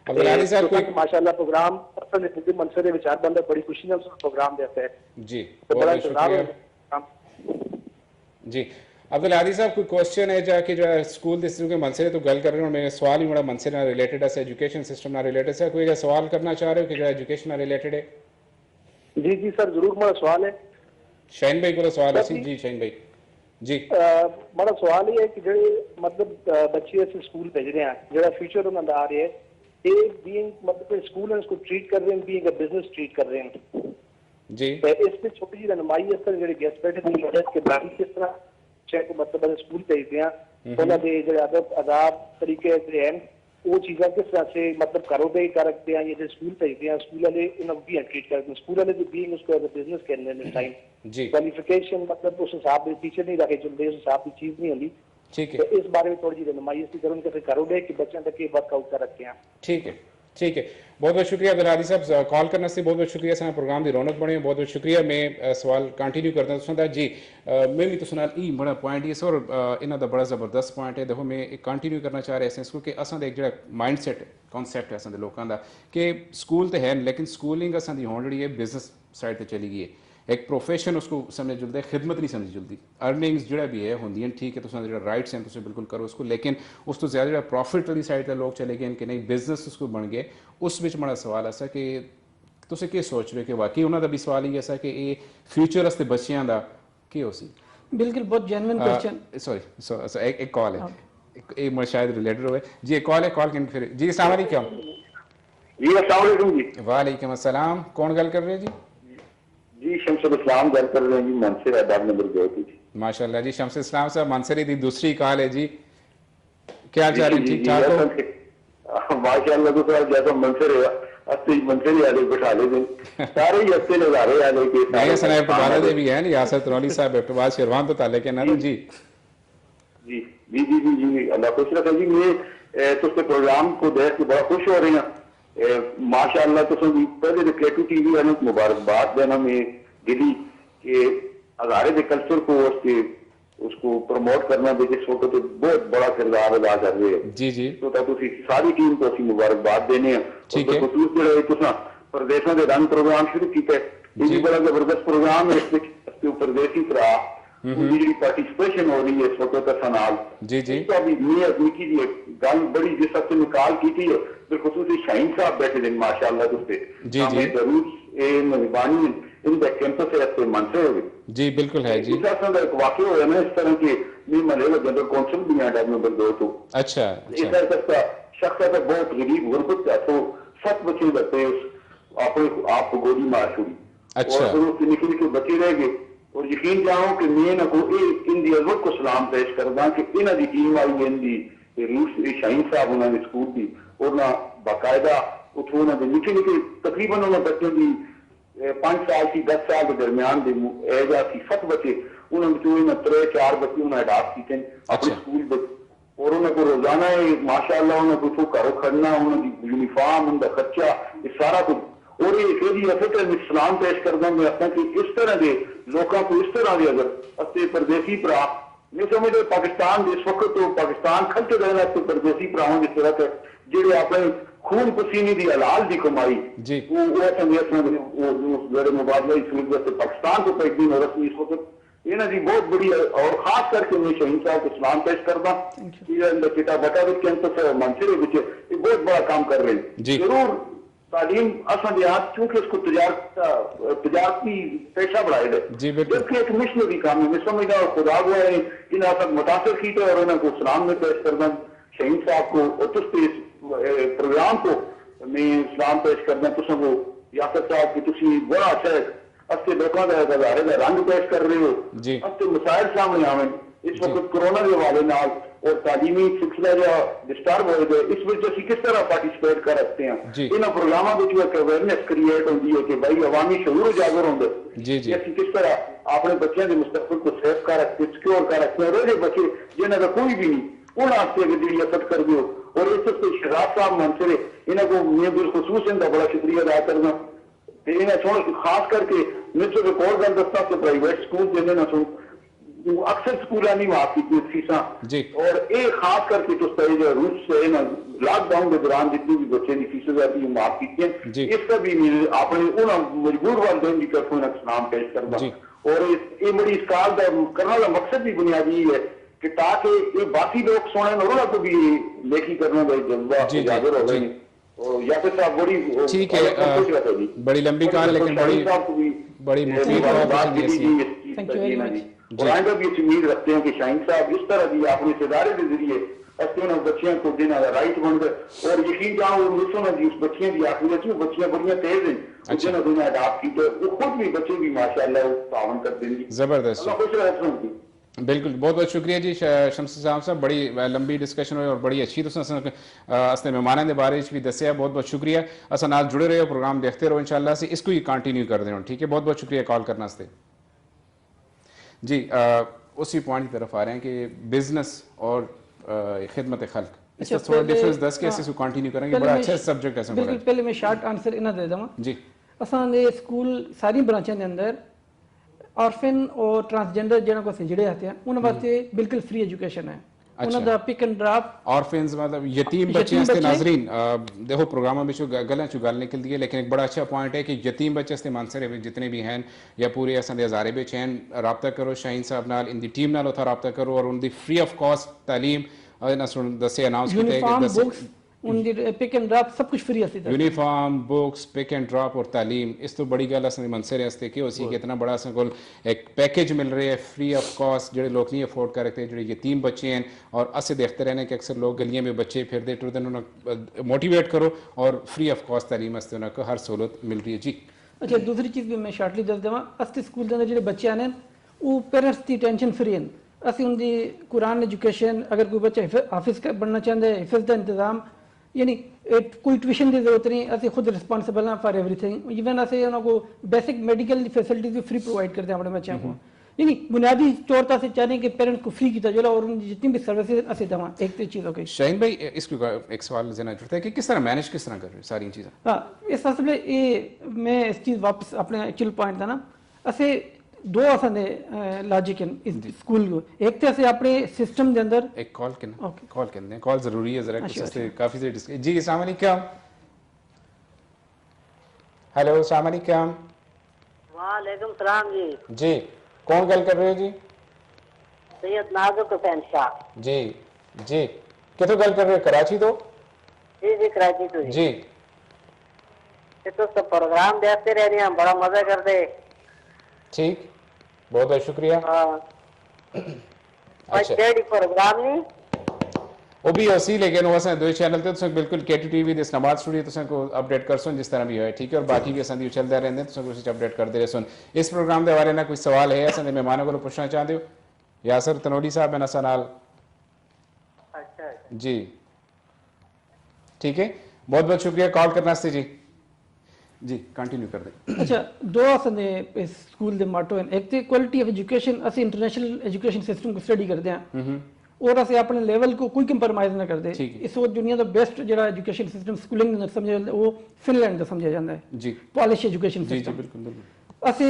अब्दुल आदि साहब कोई माशाअल्लाह प्रोग्राम असल में पूरे मंसरे विचार बंदा बड़ी खुशी से प्रोग्राम देता है जी तो बड़ा बहुत शुक्रिया जी अब्दुल आदि साहब कोई क्वेश्चन है जाके जो स्कूल दिस के मनसरे तो गल कर रहे हो मेरे सवाल ही बड़ा मनसरे ना रिलेटेड है एजुकेशन सिस्टम ना रिलेटेड है कोई सवाल करना चाह रहे हो कि जो एजुकेशन ना रिलेटेड है जी सर जरूर मेरा सवाल है शाहीन भाई को सवाल है जी शाहीन भाई जी मेरा सवाल ये है कि जो मतलब बच्चे ऐसे स्कूल भेज रहे हैं जो फ्यूचर उन्होंने आ रहे हैं ये बीइंग मतलब स्कूल उसको ट्रीट कर रहे हैं बीइंग अ बिजनेस ट्रीट कर रहे हैं जी इस पे छोटी सी रहनुमाई इस तरह जो गेस्ट बैठे थे मदद के बारे किस तरह चेक मतलब स्कूल भेजते हैं उन्होंने जो अदब आदाब तरीके से हैं वो चीज़ें किस तरह से मतलब कारोबार कर रखते हैं ये स्कूल भेजते हैं स्कूल वाले उन्हें भी ट्रीट करते हैं स्कूल वाले जो बीइंग उसको एज अ बिजनेस करने में टाइम जी क्वालिफिकेशन मतलब उस हिसाब से टीचर नहीं रखे चलते उस हिसाब की चीज़ नहीं होती ठीक है तो इस बारे में थोड़ी सी रहनुमाई इसकी करूँ कि कारोबार के बच्चों तक ये वर्कआउट कर रखे हैं ठीक है बहुत बहुत शुक्रिया अब्दुल हादी साहब कॉल करने से, बहुत बहुत शुक्रिया साहब प्रोग्राम की रौनक बने, बहुत बहुत शुक्रिया। मैं सवाल कंटिन्यू करता हूं जी, मैं भी तो नाल ई बड़ा पॉइंट ये और इन्हों का बड़ा जबरदस्त पॉइंट है। देखो मैं एक कंटिन्यू करना चाह रहा इसको कि असा एक जो माइंड सैट कॉन्सैप्ट है असा लोगों का कि स्कूल तो है लेकिन स्कूलिंग असा दी होनी है बिजनेस साइड पर चली गई है। एक प्रोफेशन उसको समझ जुलता है, खिदमत नहीं समझ जुलती। अर्निंग्स जो भी है होंगी ठीक है, तो जो राइट्स हैं तुम बिल्कुल करो उसको, लेकिन उस तो ज़्यादा जो प्रॉफिट वाली साइड पर लोग चले गए कि नहीं बिजनेस उसको बन गए। उस विच बड़ा सवाल ऐसा कि तुम क्या सोच रहे हो कि वाकई उन्होंने भी सवाल ही ऐसा कि ये फ्यूचर वास्ते बच्चों का क्या हो सी? बिल्कुल बहुत जेन्युइन क्वेश्चन। सॉरी एक कॉल है, एक शायद रिलेटेड हो जी, एक कॉल है, कॉल कैन फिर जी। अस्सलाम वालेकुम। जी अस्सलाम वालेकुम जी। वालेकुम अस्सलाम, कौन गल कर रहे हैं जी? जी शमसुल इस्लाम गल कर रहे हैं जी, मनसर आदाब नंबर 2 जी। माशाल्लाह जी, शमसुल इस्लाम साहब मनसरी दी दूसरी कॉल है जी, क्या चाह रहे हैं? ठीक ठाक हो? माशाल्लाह तो सर जैसा मनसर है अस्ते मनसर वाले बैठा ले दे सारे ही अस्ते नजारे वाले के नहीं सनाब बादल दे भी हैं यासर तरौली साहब एफटबाज शेरवान तो ताले के ना जी जी जी जी जी जी अल्लाह खुश रखे जी। मैं तो प्रोग्राम को देख के बड़ा खुश हो रही हूँ माशाल्लाह। तो पहले तो केटू टीवी वालों को मुबारकबाद देना मैं दिली के हजारे के कल्चर को उसको प्रमोट करना दे जिस वक्त तो बहुत बड़ा किरदार अदा कर रहे हैं जी जी। तो सारी टीम को असं मुबारकबाद देने ठीक है। प्रदेशों के रंग प्रोग्राम शुरू किया ये भी बड़ा जबरदस्त प्रोग्राम है। इसके प्रदेशी भरा जी पार्टिसिपेशन हो रही है इस वक्त नाल जी जी। भी निकी जी गल बड़ी जिस हफ्ते निकाल की थी बिलखसूस शाहीन साहब बैठे दिन माशाल्लाह जी जी जरूर मेहरबानी इन कैंपस से मनसे हो जी बिल्कुल है जी। इस तरह का एक वाक्य हुआ ना इस तरह के मैं मले जनरल कौंसिल भी है नंबर 2 तो अच्छा ऐसा का शख्स है बहुत गरीब गुरबत का तो 7 बच्चे लगते अपने आप को गोली मार छोड़ी अच्छा और उसके निके निके बच्चे रह गए और यकीन जाओ कि मैं ना को इन दी अजमत को सलाम पेश करदा कि इन्हां दी टीम आई इन दी रूस शाहीन साहब उन्होंने स्कूल दी और ना बाकायदा उठो ना निके निके तकरीबन उन्होंने बच्चों की 5 साल की 10 साल के दरमियान एज थी 7 बच्चे उन्होंने 3-4 बच्चे उन्हें अडॉप्ट किए अपने स्कूल और उन्हें रोजाना माशाल्लाह उन्हें घरों खड़ना उन्होंने यूनिफॉर्म उनका खर्चा ये सारा कुछ और ये सलाम पेश करना मैं अपना कि इस तरह के लोगों को इस तरह के अगर अस्ते परदेसी भरा मैं समझते पाकिस्तान इस वक्त तो पाकिस्तान खलते रहना तो परदेसी भरावान की तरह जेडे अपने खून पसीने की हलाल की कमाई वो मुबादला इस पाकिस्तान को पैदी हो रही इस वक्त इन्हों की बहुत बड़ी और खास करके मैं शहीन साहब को सलाम पेश करता चिटा बटा कैंपस मनसरे बहुत बड़ा काम कर रहे हैं जरूर तालीम असा देहात क्योंकि इसको तजारती पेशा बढ़ाए जबकि एक मिशनरी काम है मैं समझदा खुदा हुआ है इन्हें तक मुतासर किया और उन्हें को सलाम में पेश करना शहीन साहब को और तुझे इस प्रोग्राम को मैं सलाम पेश करना तुम को यासर साहब की तुम बड़ा अच्छा है अस्ते लोगों का हजारे का रंग पेश कर रहे हो अस्ते मसाइल सामने आवे इस वक्त कोरोना के हवाले नाल और तालीमी सिलसिला जो डिस्टर्ब हो गए इस वजह से किस तरह पार्टिसिपेट कर सकते हैं इन प्रोग्रामों में एक अवेयरनेस क्रिएट होती है कि भाई अवामी शऊर उजागर होंगे किस तरह अपने बच्चों के मुस्तकबिल को सेफ कर रखते सिक्योर कर रखते हैं रोजे बच्चे जिन्हें का कोई भी नहीं उन्हें अगर जी असर कर दो और इस शराब साहब मनसरे इन्हों को मैं बिलखसूस इनका बड़ा शुक्रिया अदा करना खास करके मिस्टर रिकॉर्ड गल दस्ता तो प्राइवेट स्कूल जिन्हें ना सुन अक्सर स्कूल नहीं माफ की फीसा और ये खास करके तो रूस से लॉकडाउन के दौरान जितनी भी बच्चे की फीसें आती है माफ की इसका भी अपने उन मजबूर वालदेन की तरफ सलाम पेश करना और ये बड़ी इस काल का करने का मकसद भी बुनियादी है कि ताकि ये बाकी लोग सुने और उन्होंने को भी लेखी करने का जज्बा उजागर हो गए या फिर साहब बड़ी ठीक है बड़ी लंबी कहानी लेकिन बड़ी मुफीद और आइंदा भी उम्मीद रखते हैं कि शाहीन साहब इस तरह की अपने इदारे के जरिए बच्चियों को देना राइट बन गए और यकीन जाओ मिसों ने उस बच्चियों की आखिरी बच्चियां बड़ियां तेज हैं जिन्होंने दुनिया अडॉप्ट की तो वो खुद भी बच्चे भी माशाल्लाह तावन कर देंगे जबरदस्त बिल्कुल बहुत बहुत शुक्रिया जी शम्स साहब बड़ी लंबी डिस्कशन हुई और बड़ी अच्छी असले मेहमानों के बारे में भी दसिया बहुत बहुत शुक्रिया असा नाल जुड़े रहे प्रोग्राम देखते रहो इंशाल्लाह से इसको ही कंटिन्यू कर देना ठीक है बहुत बहुत शुक्रिया कॉल करने वास्ते जी उसी पॉइंट की तरफ आ रहे हैं कि बिजनेस और खिदमत खल्क इसका थोड़ा डिफरेंस 10 के ऐसे कंटिन्यू करेंगे, बड़ा अच्छा सब्जेक्ट है। बिल्कुल, पहले मैं शॉर्ट आंसर इना दे दूं जी। असां दे स्कूल सारी ब्रांचों के अंदर ऑर्फन और ट्रांसजेंडर जिन्हों को जुड़े आते हैं उन वास्ते बिल्कुल फ्री एजुकेशन है। उन्हों दा पिक एंड ड्रॉप ऑर्फन्स मतलब यतीम बच्चे हैं। नाजरीन देखो प्रोग्राम में गल निकल दी है, लेकिन एक बड़ा अच्छा पॉइंट है कि यतीम बच्चे से मानसर जितने भी हैं या पूरे असां हज़ारे बच्चे हैं, रब्ता करो शाहीन साहब नाल, इन दी टीम नाल उथा रब्ता करो और उनकी फ्री ऑफ कॉस्ट तालीम दसे अनाउंस यूनिफॉर्म उनकी पिक एंड ड्रॉप सब कुछ फ्री है। Uniform books pick and drop और तालीम, इस तो बड़ी गल असें मनसर है कि उसी के इतना बड़ा असें कोल एक पैकेज मिल रहा है फ्री ऑफ कॉस्ट, जो लोग नहीं अफोर्ड कर रहे, जो यतीम बच्चे हैं। और असें देखते रहने कि अक्सर लोग गलियों में बच्चे फिरते टुरते उन्हें मोटिवेट करो और फ्री ऑफ कॉस्ट तालीम वास्ते उन्हें हर सहूलत मिल रही है। जी अच्छा, दूसरी चीज़ भी मैं शार्टली दस देवां, अस्ते स्कूल के अंदर जो बच्चे आने वो पेरेंट्स की टेंशन फ्री हैं। असं उनकी कुरान एजुकेशन, अगर कोई बच्चा हाफिज बनना चाहता है, हिफज का इंतजाम, यानी कोई ट्यूशन की जरूरत नहीं, असं खुद रिस्पॉन्सिबल हैं फॉर एवरीथिंग। इवन असं उनको बेसिक मेडिकल फैसिलिटीज भी फ्री प्रोवाइड करते हैं अपने बच्चों को। यानी बुनियादी तौर पर चाहते हैं कि पेरेंट्स को फ्री किया जाए और उनकी जितनी भी सर्विसेज असं देवां। एक तो चीज़ होगी। शाहीन भाई इसको एक सवाल देना चाहता है कि किस तरह मैनेज किस तरह कर रहे हैं सारी चीज़ें? हाँ, इस वास्ते ये मैं इस चीज़ वापस अपने एक्चुअल पॉइंट था ना, असं दो असांजे लॉजिक हैं इस स्कूल को। एक तो असें अपने सिस्टम के अंदर एक कॉल करने कॉल जरूरी है जरा कुछ काफी से डिस्कस। जी अस्सलाम वालेकुम। हेलो अस्सलाम वालेकुम। वालेकुम सलाम जी। जी कौन गल कर रहे हो जी? सैयद नाजुक हुसैन शाह। जी जी कितों गल कर रहे हो? कराची तो? जी जी कराची तो जी। तो सब प्रोग्राम देखते रह रहे हैं, बड़ा मजा करते। ठीक, बहुत बहुत शुक्रिया। अच्छा डेडी प्रोग्राम नहीं वो भी होसी, लेकिन वो असें दो चैनल ते तुसें बिल्कुल केटी टीवी दे इस्लामाबाद स्टूडियो तुसें को अपडेट कर सुन जिस तरह भी है, ठीक है। और बाकी के संदी चलते रहंदे तुसें कुछ अपडेट करते रह सुन। इस प्रोग्राम के बारे में कोई सवाल है असें मेहमानों को पूछना चाहते हो? यासर तनोली साहब हैं असा नाल। अच्छा जी ठीक है, बहुत बहुत शुक्रिया कॉल करने वास्ते जी। जी कंटिन्यू कर दे। अच्छा, दो असने इस स्कूल दे माटो हैं। एक तो क्वालिटी ऑफ एजुकेशन, असं इंटरनेशनल एजुकेशन सिस्टम को स्टडी करते हैं और असं अपने लेवल को कोई कंप्रोमाइज ना करते। इस वक्त दुनिया का बेस्ट जो एजुकेशन सिस्टम स्कूलिंग अंदर समझा जाता है वो फिनलैंड का समझा जाता है जी, पॉलिश एजुकेशन सिस्टम। बिल्कुल बिल्कुल असं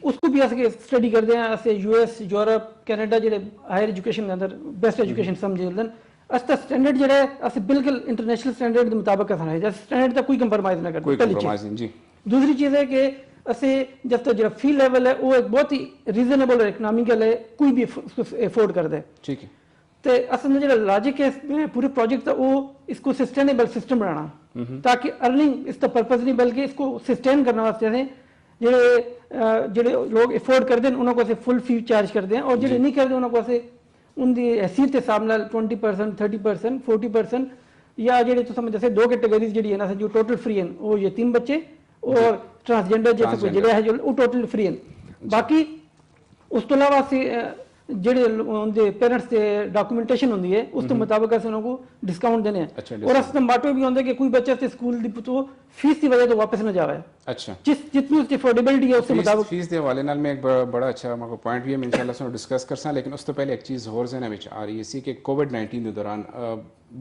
उसको भी असं स्टडी करते हैं। असं यूएस यूरोप कैनेडा जो हायर एजुकेशन के अंदर बेस्ट एजुकेशन समझे जाते हैं। असं स्टैंडर्ड जो है असं बिल्कुल इंटरनेशनल स्टैंडर्ड के मुताबिक है, जैसे स्टैंडर्ड का कोई कंप्रोमाइज ना करते। दूसरी चीज़ है कि असं जब तक जो फी लेवल है वो एक बहुत ही रीजनेबल और इकनॉमिकल है, कोई भी अफोर्ड कर दे। ठीक है। तो असल में जो लॉजिक है पूरे प्रोजेक्ट का वो इसको सस्टेनेबल सिस्टम बनाना, ताकि अर्निंग इसका पर्पज नहीं बल्कि इसको सस्टेन करने वास्ते हैं जो लोग अफोर्ड करते हैं उन्होंने फुल फी चार्ज करते हैं और जो नहीं करते उन्होंने उनकी हैसियत के हिसाब नाल 20%, 30%, 40% या जो तो समझ जैसे दो कैटेगरीज जी है ना जो टोटल फ्री हैं वो यतीम बच्चे और ट्रांसजेंडर जैसे कोई जगह है जो वो टोटल फ्री हैं। बाकी उस तो अलावा ਜਿਹੜੇ ਉਹਦੇ पेरेंट्स ਦੇ ਡਾਕੂਮੈਂਟੇਸ਼ਨ ਹੁੰਦੀ ਹੈ ਉਸ ਦੇ ਮੁਤਾਬਕ ਅਸੀਂ ਉਹਨਾਂ ਨੂੰ डिस्काउंट देने हैं। और असम माटो भी होंगे कि कोई बच्चा से स्कूल तो फीस की वजह तो वापस ना जावे। अच्छा, जितनी उसकी अफोर्डेबिलिटी है उसके मुताबिक फीस दे हवाले नाल मैं एक बड़ा अच्छा मेरे को पॉइंट भी है इंशाल्लाह से डिस्कस करसा। लेकिन उस तो पहले एक चीज़ होर ज़हन विच आ रही है सी कि कोविड-19 के दौरान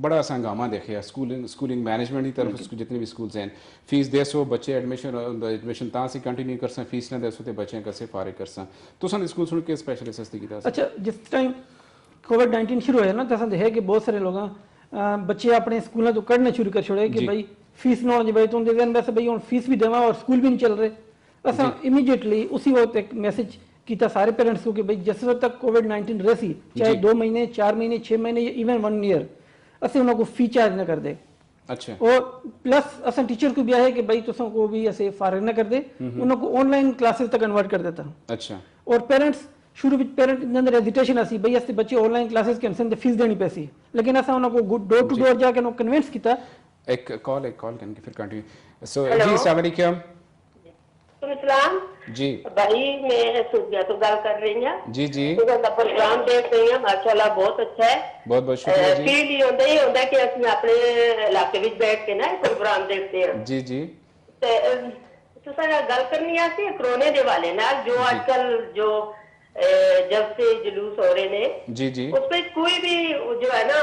बड़ा असा हंगामा देखा स्कूलिंग मैनेजमेंट की तरफ जितने भी स्कूल्स हैं फीस देसो बच्चे एडमिशन तां से कंटिन्यू करसा, फीस ना देसो तो बच्चे कैसे फारिग करसा। तो सन स्कूल सुन के स्पेशलिस्ट हस्ती की तरह। अच्छा, जिस टाइम कोविड-19 शुरू होया ना तो है कि बहुत सारे लोग बच्चे अपने स्कूलों तो कढ़ने शुरू कर छोड़े कि भाई फीस ना हो जाए तो उनके दिन वैसे भाई हम फीस भी देवा और स्कूल भी नहीं चल रहे। असा इमीडिएटली उसी वक्त एक मैसेज किया सारे पेरेंट्स को कि भाई जिस वक्त तक कोविड-19 रही चाहे 2 महीने 4 महीने 6 महीने या इवन 1 ईयर असं उनको फी चार्ज न कर दे। अच्छा, और प्लस असा टीचर को भी है कि भाई तुसों को भी ऐसे फारिग न कर दे, उनको ऑनलाइन क्लासेस तक कन्वर्ट कर देता। अच्छा, और पेरेंट्स शुरू में पेरेंट अंदर हेजिटेशन आसी भाई ऐसे बच्चे ऑनलाइन क्लासेस कैंसिल दे फीस देनी पैसी, लेकिन ऐसा उनको डोर टू डोर जाके उनको कन्विंस किया। एक कॉल करके फिर कंटिन्यू। सो जी अस्सलाम वालेकुम। इस्लाम जी भाई मैं सुबिया तो गल कर रही हूं जी जी तो प्रोग्राम देख रही हूं, माशाल्लाह बहुत अच्छा है। बहुत बहुत शुक्रिया जी। फील ही होता कि असं अपने इलाके में बैठ के ना प्रोग्राम देखते हैं। जी जी तो गल करनी है कोरोना के हवाले नाल जो आजकल जो जब से जुलूस हो रहे ने जी जी उस पर कोई भी जो है ना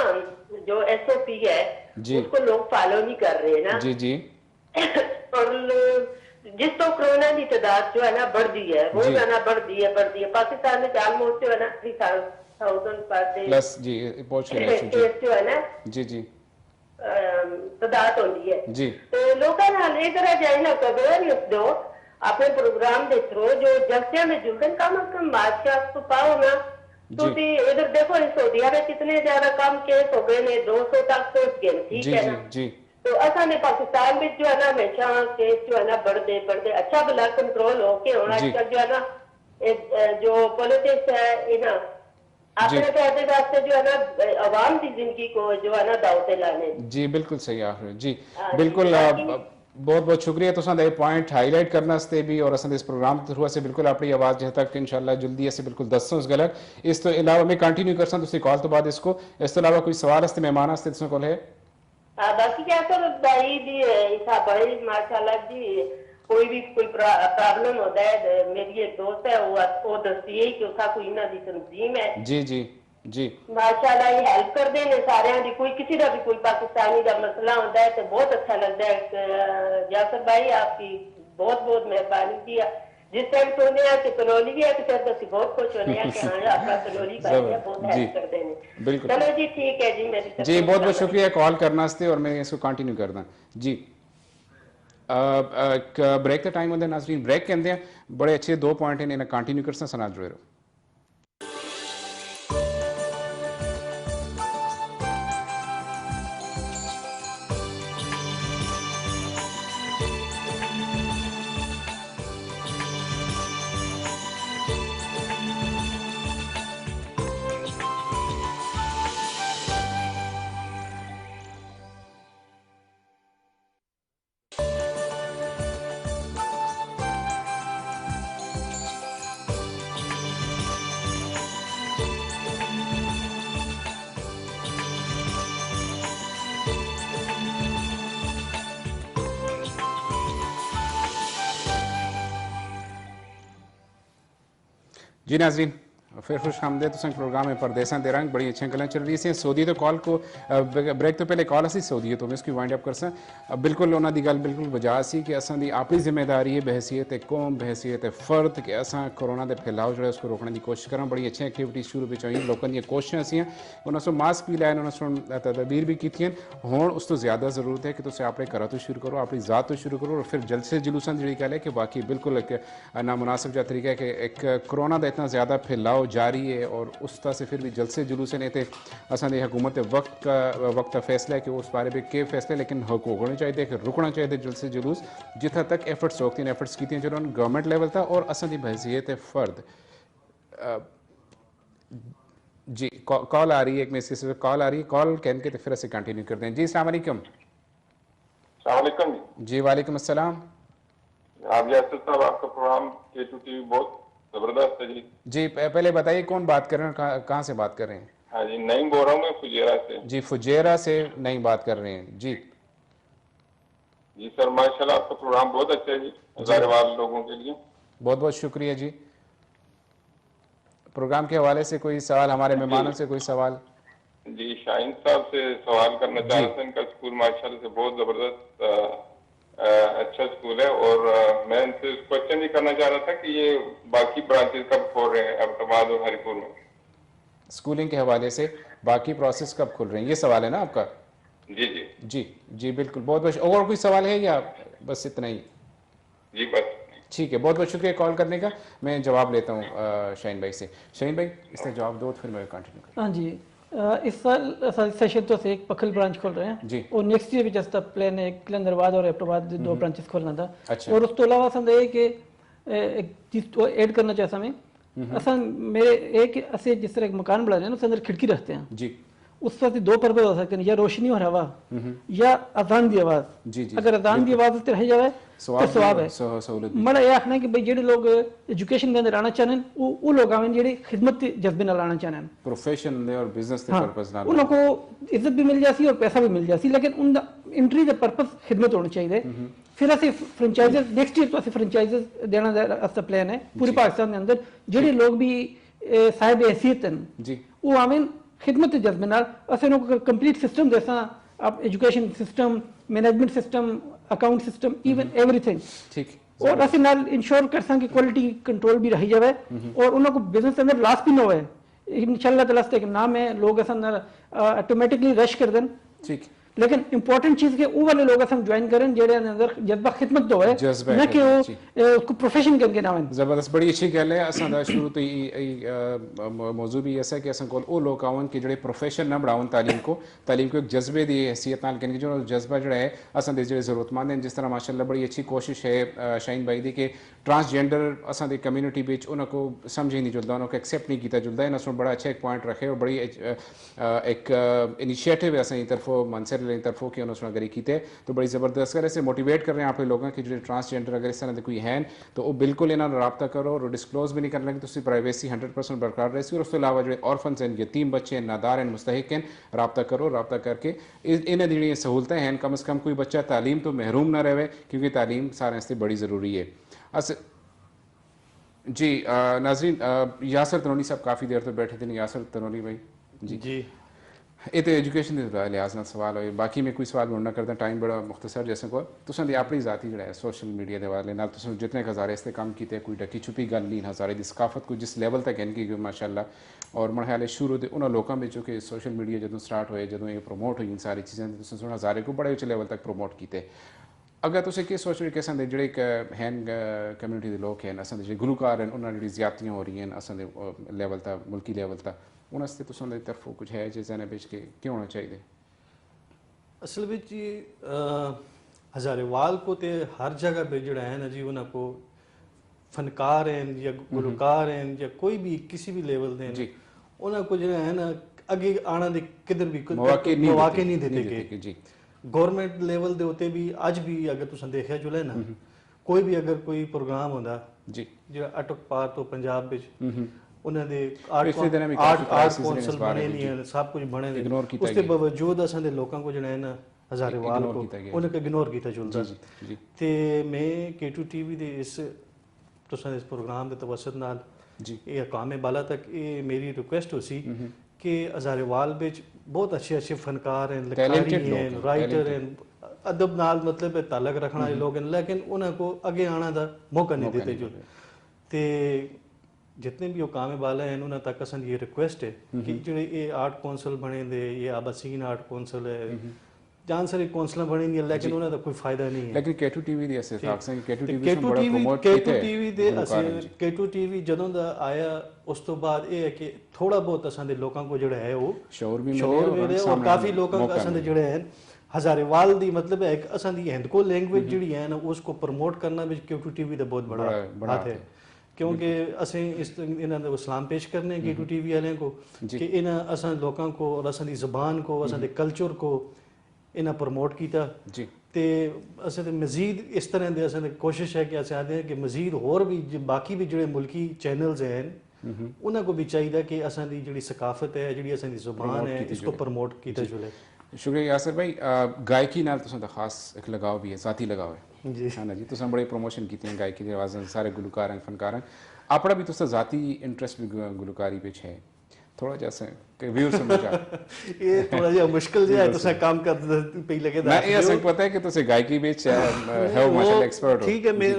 जो SOP है जी उसको लोग फॉलो नहीं कर रहे ना। जी जी और जिस तो कोरोना की तादाद जो है ना बढ़ती है रोजाना बढ़ती है। पाकिस्तान में ऑलमोस्ट जो है ना 3000 पर डे प्लस जी पहुंच गए केस जो है ना जी जी तादाद होती है जी तो लोगों नाल ये करा जाए ना खबर दो अपने प्रोग्राम के थ्रू जो जलसिया में जुलते कम अज कम बादशाह को पाओ ना तो इधर देखो सऊदीया में कितने ज्यादा कम केस हो गए ने 200 तक पहुंच गए ठीक जी है जी ना। जी तो असा ने पाकिस्तान में जो है ना हमेशा केस जो है ना बढ़ते अच्छा भला कंट्रोल होके होना आजकल जो है ना जो पॉलिटिक्स है ये ना अपने कहते वास्ते जो है ना अवाम की जिंदगी को जो है ना दाव पे लाने। जी बिल्कुल सही आख रहे हो जी बिल्कुल बहुत बहुत शुक्रिया तुसां दा पॉइंट हाईलाइट करने वास्ते भी और असां इस प्रोग्राम के थ्रू असें बिल्कुल अपनी आवाज़ जहाँ तक इंशाल्लाह जल्दी असें बिल्कुल दस्सों इस गल्ल इस तो अलावा मैं कंटिन्यू करसां तुसी कॉल तो बाद इसको इस तो अलावा कोई सवाल वास्ते मेहमान वास्ते तुसां कोल है? बाकी क्या सर भाई जी इसा भाई माशाल्लाह जी कोई प्रॉब्लम होता है मेरी एक दोस्त है वो दसती है कि उसका कोई ना दी तंजीम है जी जी जी माशाल्लाह ये हेल्प कर देने सारे दी कोई किसी का भी कोई पाकिस्तानी का मसला होता है तो बहुत अच्छा लगता है। यासर भाई आपकी बहुत बहुत मेहरबानी की जिस टाइम सुनने कि कलोली है तो फिर तो बहुत खुश होने हैं कि हाँ आपका कलोली भाई है बहुत हेल्प कर देने। बिल्कुल चलो जी ठीक है जी मेरी जी बहुत बहुत शुक्रिया कॉल करने वास्ते और मैं इसको कंटिन्यू करदा जी ब्रेक का टाइम होंगे नाज़रीन ब्रेक कहते हैं बड़े अच्छे 2 पॉइंट हैं इन्हें कंटिन्यू करना सना जुड़े रहो। जी नाज़रीन फिर खुश आमदेद तुसें प्रोग्राम में परदेसा दे रंग बड़ी अच्छी गल्लां चल रही सी सऊदी तो कॉल को ब्रेक तो पहले कॉल असी सऊदी तो मैं उसकी वाइंड अप करसा बिल्कुल उन्होंने दी गल बिल्कुल वजह सी कि असां दी अपनी जिम्मेदारी है बहसीयत कौम बहसीयत फ़र्द कि असां कोरोना के फैलाव जो है उसको रोकने की कोशिश करें। बड़ी अच्छी एक्टिविटी शुरू भी हुई लोगों दी कोशिशें असी उन्होंने सो मास्क भी लाए उन्होंने तदबीर भी की हुण उस तो ज़्यादा ज़रूरत है कि तुम अपने घर तो शुरू करो अपनी ज़ात तो शुरू करो और फिर जलसे जुलूसा जी गल है कि बाकी बिल्कुल एक नामुनासिब जो तरीका है कि एक कोरोना का इतना ज़्यादा फैलाव जारी है और उस तरह से फिर भी जलसे जुलूस ने तो असांजी हुकूमत वक्त का फैसला है कि उस बारे में के फैसले लेकिन होने चाहिए कि रुकना चाहिए जलसे जुलूस जितना तक एफर्ट्स होती हैं एफर्ट्स की चलो गवर्नमेंट लेवल था और असांजी बहसीयत फ़र्द जी कॉल आ रही है एक मैसेज से कॉल आ रही है कॉल कहन के तो फिर असे कंटिन्यू करते हैं। जी अस्सलाम वालेकुम। जी वालेकुम अस्सलाम। आप यासर साहब आपका प्रोग्राम K2 TV बहुत जबरदस्त है जी। जी पहले बताइए कौन बात कर रहे हैं कहाँ से बात कर रहे हैं? हाँ जी नईम बोल रहा हूँ मैं फुजेरा से। जी फुजेरा से नईम बात कर रहे हैं जी। जी सर माशाल्लाह आपका प्रोग्राम बहुत अच्छा है जी हजारेवाल लोगों के लिए। बहुत बहुत शुक्रिया जी। प्रोग्राम के हवाले से कोई सवाल हमारे मेहमानों से कोई सवाल? जी शाहीन साहब से सवाल करना चाह रहा था इनका स्कूल माशाल्लाह से बहुत जबरदस्त अच्छा स्कूल है और मैं इनसे क्वेश्चन ये करना चाह रहा था कि ये बाकी ब्रांचेस कब खोल रहे हैं अब्बाबाद और हरिपुर में स्कूलिंग के हवाले से बाकी प्रोसेस कब खुल रहे हैं ये सवाल है ना आपका? जी जी जी जी बिल्कुल बहुत बहुत और कोई सवाल है या बस इतना ही? जी बस ठीक है बहुत बहुत शुक्रिया कॉल करने का। मैं जवाब लेता हूँ शाहीन भाई से। शाहीन भाई इसका जवाब दो फिर मैं कंटिन्यू करूँ। हाँ जी इस साल सेशन तो से एक पखल ब्रांच खोल रहे हैं जी और नेक्स्ट ईयर भी जैसा प्लान है कलंदरवाद और एबटाबाद 2 ब्रांचेस खोलना था। अच्छा। और उस तो अलावा असन ये कि एक चीज तो ऐड करना चाहता मैं असन मेरे एक असे जिस तरह एक मकान बना रहे हैं उसके अंदर खिड़की रखते हैं जी उस वक्त 2 पर्पज हो सकते हैं या रोशनी और हवा या अजान की आवाज। जी जी अगर अजान की आवाज रह जाए तो सवाब है। सहूलत मेरा यह आखना है कि भाई जेडे लोग एजुकेशन के अंदर आना चाहते हैं वो लोग आवे जेडे खिदमत जज्बे नाल आना चाहते हैं प्रोफेशन दे और बिजनेस के पर्पस नाल उन को इज्जत भी मिल जाती और पैसा भी मिल जाती लेकिन उन एंट्री का पर्पस खिदमत होनी चाहिए ਫਿਰ ਅਸੀਂ ਫਰੈਂਚਾਈਜ਼ਰ ਨੈਕਸਟ ਈਅਰ ਤੋਂ ਅਸੀਂ ਫਰੈਂਚਾਈਜ਼ਰ ਦੇਣਾ ਦਾ ਅਸਾ ਪਲਾਨ ਹੈ ਪੂਰੇ ਪਾਕਿਸਤਾਨ ਦੇ ਅੰਦਰ ਜਿਹੜੇ ਲੋਕ ਵੀ ਸਾਹਿਬ हैसियत ਹਨ ਜੀ ਉਹ ਆਵੇਂ ਖਿਦਮਤ ਦੇ ਜਜ਼ਬੇ ਨਾਲ ਅਸੀਂ ਉਹਨਾਂ ਨੂੰ ਕੰਪਲੀਟ ਸਿਸਟਮ ਦੇਸਾਂ ਆਪ education system management system account system even everything ਠੀਕ और ਅਸੀਂ ਨਾਲ ਇੰਸ਼ੋਰ ਕਰਸਾਂ ਕਿ ਕੁਆਲਿਟੀ ਕੰਟਰੋਲ ਵੀ ਰਹੀ ਜਾਵੇ ਔਰ ਉਹਨਾਂ ਕੋ ਬਿਜ਼ਨਸ ਦੇ ਅੰਦਰ ਲਾਸ ਵੀ ਨਾ ਹੋਵੇ इंशाल्लाह ताला से एक नाम है लोग असन ऑटोमेटिकली रश कर दें ठीक लेकिन इंपॉर्टेंट चीज के वो वाले लोग असन ज्वाइन करें जेडे अंदर जज्बा खिदमत दो है न कि वो उसको प्रोफेशन करके ना हों जबरदस्त बड़ी अच्छी गल है असां दा शुरू तो ही मौजू भी ऐसा कि असां कोल ओ लोग आवन कि जेडे प्रोफेशन ना बढ़ावन तालीम को एक जज्बे दी हैसियत नाल कन जो जज्बा जेड़ा है असां दे जेडे जरूरतमंद हैं जिस तरह माशाल्लाह बड़ी अच्छी कोशिश है शाहीन भाई दी कि ट्रांसजेंडर असां दी कम्युनिटी विच उन्हां को समझ ही नहीं जुलदा उन्हां को एक्सेप्ट नहीं कीता जुलदा इन्हां बड़ा अच्छा एक पॉइंट रखे और बड़ी एक इनिशिएटिव है असां तरफों मनसर तरफों कि उन्होंने अगर कीते तो बड़ी ज़बरदस्त कर ऐसे मोटिवेट कर रहे हैं आप लोगों के जो ट्रांसजेंडर अगर इस तरह के कोई हैं तो वो बिल्कुल इन्होंने रब्ता करो और डिस्कलोज भी नहीं करना कि तुम प्राइवेसी 100% बरकरार रहे और उसके अलावा जो ऑर्फन्स हैं यतीम बच्चे हैं नादार हैं मुस्तहिक हैं रब्ता करो रब्ता करके इन्हें जी सहूलतें हैं कम अज़ कम कोई बच्चा तालीम तो महरूम ना रहे क्योंकि तालीम सारे इससे बड़ी ज़रूरी है जी नाज़रीन यासर तनोली साहब काफ़ी देर तो बैठे थे नहीं यासर तनोली भाई जी जी ये तो एजुकेशन के लिहाज न सवाल हो बाकी मैं कोई सवाल मुड़ना करता टाइम बड़ा मुख्तसर जैसे को तुम अपनी जाती जो है सोशल मीडिया के हवाले नाल तुम जितने हज़ारे इससे काम किए कोई डकी छुपी गल नहीं हज़ारे की सकाफत को जिस लैवल तक इनकी माशाल्लाह और मेरे ख्याल शुरू के उन्होंने लोगों में जो कि सोशल मीडिया जो स्टार्ट होए जो ये प्रमोट हुई इन सारी चीज़ें तुम हज़ारे को बड़े उच्च लैवल तक प्रमोट किए अगर तुम कि सोच रहे कि असां दे जेह्ड़े हैं कम्युनिटी के लोग हैं असां दे गुलकार हैं उन्होंने जी ज्यादतियां हो रही हैं असां दे लैवल तक मुल्की लैवल तक उन्होंने तुसां दे तरफों कुछ है जिस जहन बिच के क्यों होना चाहिए असल में जी हज़ारेवाल को तो हर जगह पे जड़ा है ना जी उन्होंने को फनकार हैं या गुलकार हैं या कोई भी किसी भी लेवल दे जी उन्होंने को जो है ना अगे आना दे किधर भी मौके नहीं देते जी गवर्नमेंट लेवल दे होते भी अज भी अगर तुम देखा जुले ना कोई भी अगर कोई प्रोग्राम होता जी जो अटक पार तो पंजाब विच उन्होंने पिछले दिनों में आर्ट काफी कौंसल बने नहीं है सब कुछ बने नहीं उसके बावजूद असां दे लोगों को जो है ना हज़ारेवाल को उन्हें इग्नोर किया जुलदा ते मैं K2 TV दे इस तुसां इस प्रोग्राम दे तवसत नाल जी ये अकाम बाला तक ये मेरी रिक्वेस्ट हो सी कि हज़ारेवाल विच बहुत अच्छे अच्छे फनकार हैं लिखारी हैं राइटर हैं अदब नाल मतलब ताल्लुक रखने वाले लोग हैं लेकिन उन्हें को आगे आने का मौका नहीं देते जो ते जितने भी हुकाम बाला हैं उन्होंने तक असन ये रिक्वेस्ट है कि जो ये आर्ट कौंसल बने दे ये आबासीन आर्ट कौंसल है जान सारी कौंसलें बनी नहीं है लेकिन उन्हें तो कोई फायदा नहीं है लेकिन K2 TV दी ऐसे साक्स हैं K2 TV K2 ਨੂੰ ਬੜਾ ਪ੍ਰੋਮੋਟ K2 ਕੀਤਾ TV ਦੇ ਅਸੀਂ K2 TV ਜਦੋਂ ਦਾ ਆਇਆ ਉਸ ਤੋਂ ਬਾਅਦ ਇਹ ਹੈ ਕਿ ਥੋੜਾ ਬਹੁਤ ਅਸਾਂ ਦੇ ਲੋਕਾਂ ਕੋ ਜਿਹੜਾ ਹੈ ਉਹ ਸ਼ੋਰ ਵੀ ਮਿਲੇ ਔਰ ਕਾਫੀ ਲੋਕਾਂ ਕੋ ਅਸਾਂ ਦੇ ਜਿਹੜੇ ਹੈ हज़ारेवाल दी मतलब है कि असां दी हिंदको लैंग्वेज जिहड़ी है ना उसको प्रमोट करना भी K2 TV दा बहुत बड़ा हाथ है क्योंकि असें इस इन्हां दा सलाम पेश करने K2 TV वालें को कि इन्हां असां लोकां को और असां दी ज़बान को असां दे कल्चर को इन्हां प्रमोट कीता जी ते असें ते मजीद इस तरह दे असें कोशिश है कि असें आखदे हैं कि मजीद होर भी बाकी भी जिहड़े मुल्की चैनल्स हैं उन्हां को भी चाहिए कि असां दी जिहड़ी सकाफत है जिहड़ी असां दी ज़बान है इसको प्रमोट कीता जुले शुक्रिया यासर भाई गायकी नाल तुसां दा खास एक लगाव भी है जाती लगाव है जी हाँ जी तुसां बड़ी प्रमोशन की गायकी के आवाज़ सारे गुलकार हैं फनकार हैं अपना भी तुसां जाती इंटरेस्ट भी गुलकारी विच है थोड़ा जैसे व्यूअर समझा ये थोड़ा जिहा मुश्किल जिहा है तुसां काम करदे पई लगे मैं ये असें पता है कि तुसां गायकी विच है माशाल्लाह एक्सपर्ट हो ठीक है मेरे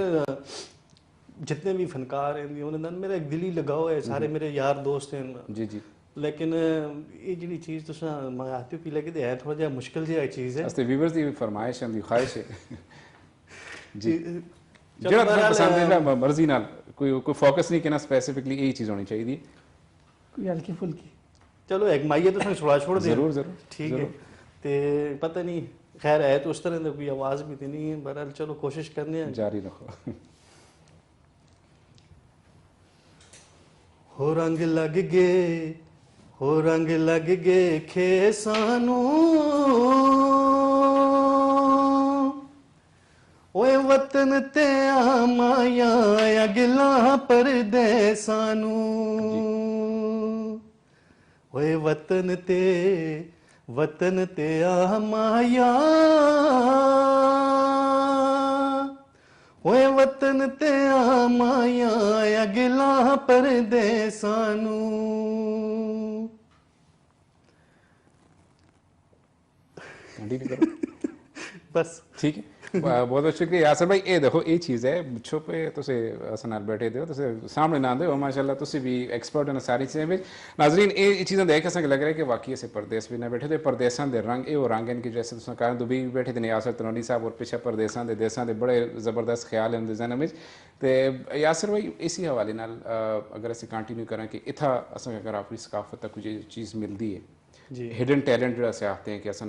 जितने भी फनकार हैं उन्होंने मेरा एक दिली लगाव है सारे मेरे यार दोस्त हैं जी जी लेकिन ये जी चीज़ तुसां मंगाते पी लगे तो है थोड़ा जिहा मुश्किल जिहा चीज़ है अस्ते व्यूअर्स दी फरमाइश है दी ख्वाहिश है जी जेड़ा तुहां पसंद है मर्जी नाल कोई फोकस नहीं करना स्पेसिफिकली यही चीज़ होनी चाहिए कोई हल्की फुल्की चलो एक माइये तो सुना छोड़ दे जरूर जरूर ठीक है ते पता नहीं खैर है तो उस तरह की कोई आवाज़ भी तो नहीं है बहरहाल चलो कोशिश करने हैं जारी रखो हो रंग लग गे खेसानू ओए वतन ते आमाया अगला परदेसानू ओए वतन ते आमाया वतन ते आमाया अगला परदेसां नूं। कंटिन्यू करो। बस ठीक है, बहुत बहुत शुक्रिया यासर भाई। ये देखो ये चीज़ है, छुपे तुसे अस नाल बैठे दो, तुसे सामने ना दो, माशाल्लाह तुसी भी एक्सपर्ट हो सारी चीज़ें में। नाजरीन ये चीज़ें देख असें लग रहा है कि वाकई असें परदेस भी ना बैठे तो परदेसां दे रंग ये रंग हैं कि जैसे तुसें कहा दुबई भी बैठे थे यासर तनोनी साहब और पिछे परदेसां दे देसां दे बड़े ज़बरदस्त ख्याल हैं उनके जहन में। तो यासर भाई इसी हवाले नाल अगर असें कंटिन्यू करें कि इत्था असें अगर अपनी सकाफत तक कोई चीज़ मिलती है, हिडन टैलेंट जो अस आखते हैं कि अस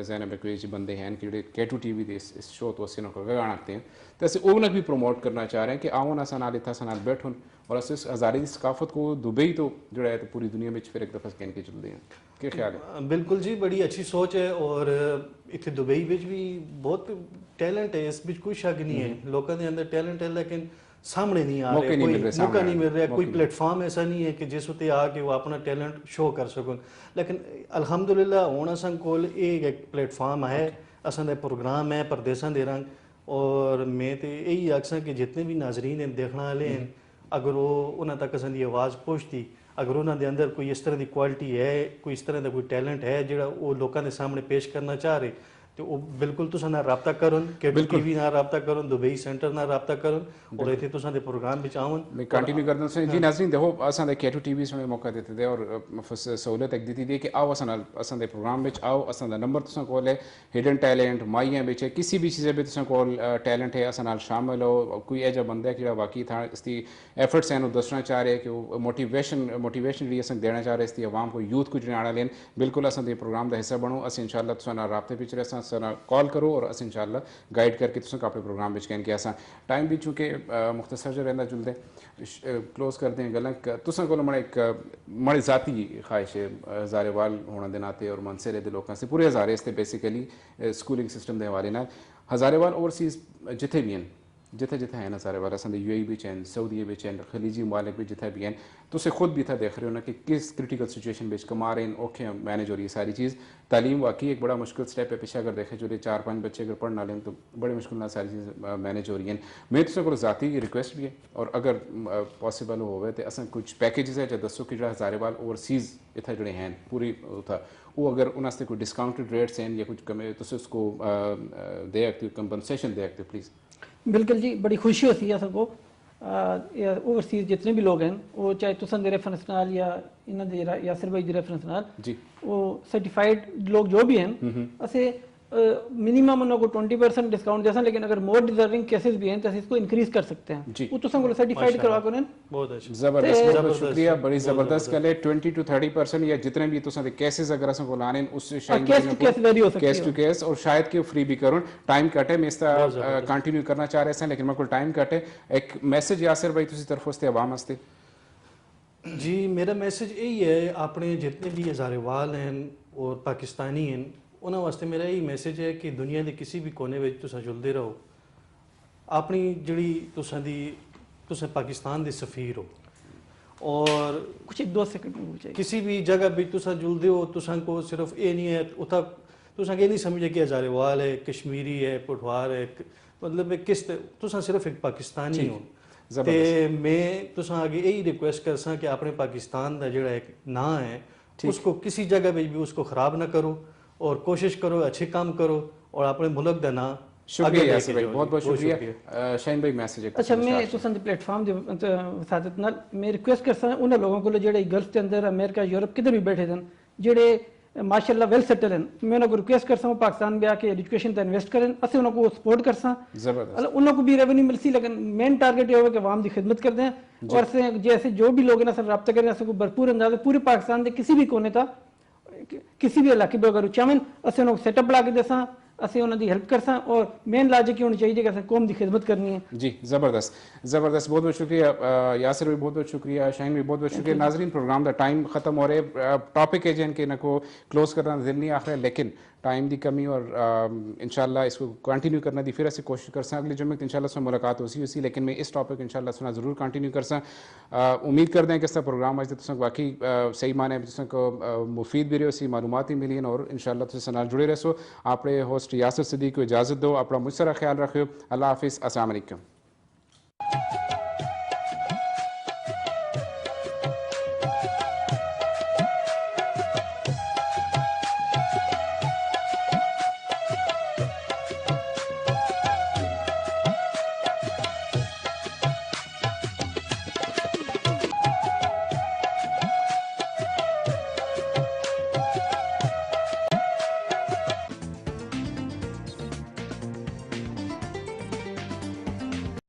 जहन में कोई बंदे हैं कि K2 TV दे इस शो तो अस गाना आखते हैं तो अस उन्हें भी प्रमोट करना चाह रहे हैं कि आओ अस नाल इतना नाल बैठन और अस इस हज़ारे की सकाफत को दुबई तो जो है तो पूरी दुनिया में फिर एक दफ़ा स्कैन के चलते हैं। क्या ख्याल है? बिल्कुल जी, बड़ी अच्छी सोच है और इतने दुबई विच भी बहुत टैलेंट है, इस बीच कोई शक नहीं है, लोगों के अंदर टैलेंट है लेकिन सामने नहीं आ रहे, कोई मौका नहीं मिल रहा, कोई प्लेटफॉर्म ऐसा नहीं है कि जिस उत्ते आके वो अपना टैलेंट शो कर सकन। लेकिन अल्हम्दुलिल्लाह हुण असां कोल एक प्लेटफॉर्म है, असां दा प्रोग्राम है परदेसां दे रंग, और मैं तो यही आखसां कि जितने भी नाजरीन हैं देखने वाले हैं, अगर वो उन्हां तक असां दी आवाज़ पहुंचती, अगर उन्हां दे अंदर कोई इस तरह की क्वालिटी है, कोई इस तरह का कोई टैलेंट है जिहड़ा वो लोगों के सामने पेश करना चाह रहे, तो वो बिल्कुल तुसां नाल राबता करन, K2 TV नाल राबता करन, दुबई सेंटर नाल राबता करन और इत्थे तुसां दे प्रोग्राम विच आवन। मैं कंटिन्यू कर दूं जी नाज़रीन, देखो असां दे K2 TV से मौका देते थे और सहूलत एक दी थी कि आओ असां दे प्रोग्राम विच आओ, असां दा नंबर तुसां कोल है, हिडन टैलेंट माइयां विच है, किसी भी चीज़ तुसां कोल टैलेंट है असां नाल शामिल हो, कोई ऐसा बंदा है कि वाकई था इसकी एफर्ट्स हैं दसना चाह रहे कि वो मोटिवेशन भी असें देना चाह रहे इसकी आवाम को यूथ को जुड़ाना लेन, बिल्कुल असां दे प्रोग्राम का हिस्सा बनो, अस इंशाल्लाह तुसां नाल राबते विच रह कॉल करो और अस इंशाल्लाह गाइड करके तुसें अपने प्रोग्राम में कहन कि अस टाइम भी चूँकि मुख्तसर जो रहा जुलते क्लोज करते हैं गल्लां तुसें कोल मड़ी ज़ाती ख्वाहिश है हज़ारेवाल होने के नाते और मनसेरे दे लोगों से पूरे हज़ारे इससे बेसिकली स्कूलिंग सिस्टम के हवाले नाल हज़ारेवाल ओवरसीज़ जिथे भी हैं जिथे जिथे हैं हज़ारेवाल असां दे UAE भी हैं, सऊदी भी हैं, खलीजी मुमालिक भी जिथे भी हैं, तुसें खुद भी था देख रहे हो ना कि किस क्रिटिकल सिचुएशन में कमा रहे हैं, औखे मैनेज हो रही है सारी चीज़। तालीम वाकई एक बड़ा मुश्किल स्टेप है, पिछले अगर देखें जो 4-5 बच्चे अगर पढ़ना लें तो बड़े मुश्किल ना सारी चीज़ मैनेज हो रही हैं। मैं तुसें को ज़ाती रिक्वेस्ट भी है और अगर पॉसिबल होवे तो असें कुछ पैकेजेस है जो दसो कि जो हज़ारेवाल ओवरसीज़ इतने जोड़े हैं पूरी था वो अगर उन्होंने कोई डिस्काउंटेड रेट्स हैं या कुछ कमे तो उसको दे सकते कंपनसेशन दे सकते प्लीज़। बिल्कुल जी, बड़ी खुशी होती है सबको ओवरसीज जितने भी लोग हैं वो चाहे तुसन दे रेफरेंस नाल या इन्हां दे यासिर भाई दे रेफरेंस नाल जी वो सर्टिफाइड लोग जो भी हैं असे मिनिमम उनको 20% डिस्काउंट जैसा, लेकिन अगर मोर डिजर्विंग केसेस भी हैं तो इसको इंक्रीज कर सकते हैं, वो तुसन को सर्टिफाइड करवा कर बहुत अच्छा जबरदस्त शुक्रिया, बड़ी जबरदस्त गल है। 20 to 30% या जितने भी तुसन दे केसेस अगर अस को लाने उससे शायद केस वेरी हो सकती है, केस टू केस और शायद कि फ्री भी करूं। टाइम कट है, मैं इसका कंटिन्यू करना चाह रहे हैं लेकिन मेरे को टाइम कट है। एक मैसेज यासिर भाई तुसी तरफ से आवाम वास्ते जी, मेरा मैसेज यही है अपने जितने भी हज़ारेवाल हैं और पाकिस्तानी हैं उन्होंने वास्ते मेरा यही मैसेज है कि दुनिया के किसी भी कोने में तुसां जुलदे रहो, अपनी जिहड़ी तुसां पाकिस्तान दे सफ़ीर हो और कुछ 2 सेकंड में चाहिए किसी भी जगह भी तुसां जुलदे हो, तुसां को सिर्फ ये नहीं है उता तुसां ये नहीं समझे कि हज़ारेवाल है, कश्मीरी है, पुठवार है, मतलब किस तुसां सिर्फ एक पाकिस्तानी हो। ते मैं तुसां आगे यही रिक्वेस्ट करसा कि अपने पाकिस्तान का जिहड़ा एक नाम है उसको किसी जगह भी उसको ख़राब ना करो और कोशिश करो अच्छे काम करो और अपने मुल्क का नाम। शुक्रिया यासिर भाई, बहुत बहुत शुक्रिया। शाहीन भाई मैसेज अच्छा मैं तुसन दे प्लेटफॉर्म दे वसादत नाल मैं रिक्वेस्ट करसा उन लोगों को जेड़े गल्फ के अंदर अमेरिका यूरोप किधर भी बैठे थे जेड़े माशाल्लाह वेल सेटल हैं, मैं उनको रिक्वेस्ट करसा हूं पाकिस्तान में आके एजुकेशन पे इन्वेस्ट करें, असे उनको सपोर्ट करसा जबरदस्त उनको भी रेवेन्यू मिलसी, लेकिन मेन टारगेट ये हो कि आवाम की खिदमत कर दें और से जैसे जो भी लोग ना रब्ता करें असे को भरपूर अंदाजा पूरे पाकिस्तान के किसी भी कोने था किसी भी इलाके में अगर चाहें असें उन्होंने सेटअप बना के देसा, असें उन्होंने हेल्प करसा और मेन लॉजिक होनी चाहिए कि असें कौम की खिदमत करनी है। जी जबरदस्त जबरदस्त, बहुत बहुत शुक्रिया यासिर भी बहुत बहुत शुक्रिया, शाहीन भी बहुत बहुत शुक्रिया। नाजरीन प्रोग्राम का टाइम खत्म हो रहे, टॉपिक है जिनके न को क्लोज करना दिल नहीं आखिर लेकिन टाइम की कमी और इंशाल्लाह इसको कंटिन्यू करने की फिर अस कोशिश कर अगले जुम्मे इंशाल्लाह से मुलाकात होसी लेकिन मैं इस टॉपिक इंशाल्लाह सुना जरूर कंटिन्यू कर उम्मीद करते हैं कि इसका प्रोग्राम अज तुम वाकई सही माने को मुफीद भी रहो मालूमात ही मिली और इंशाल्लाह तुम नाल जुड़े रहो। अपने होस्ट यासिर सिद्दीक को इजाज़त दो, अपना मुझसे ख्याल रखो। अल्लाह हाफिज़, अस्सलाम वालेकुम।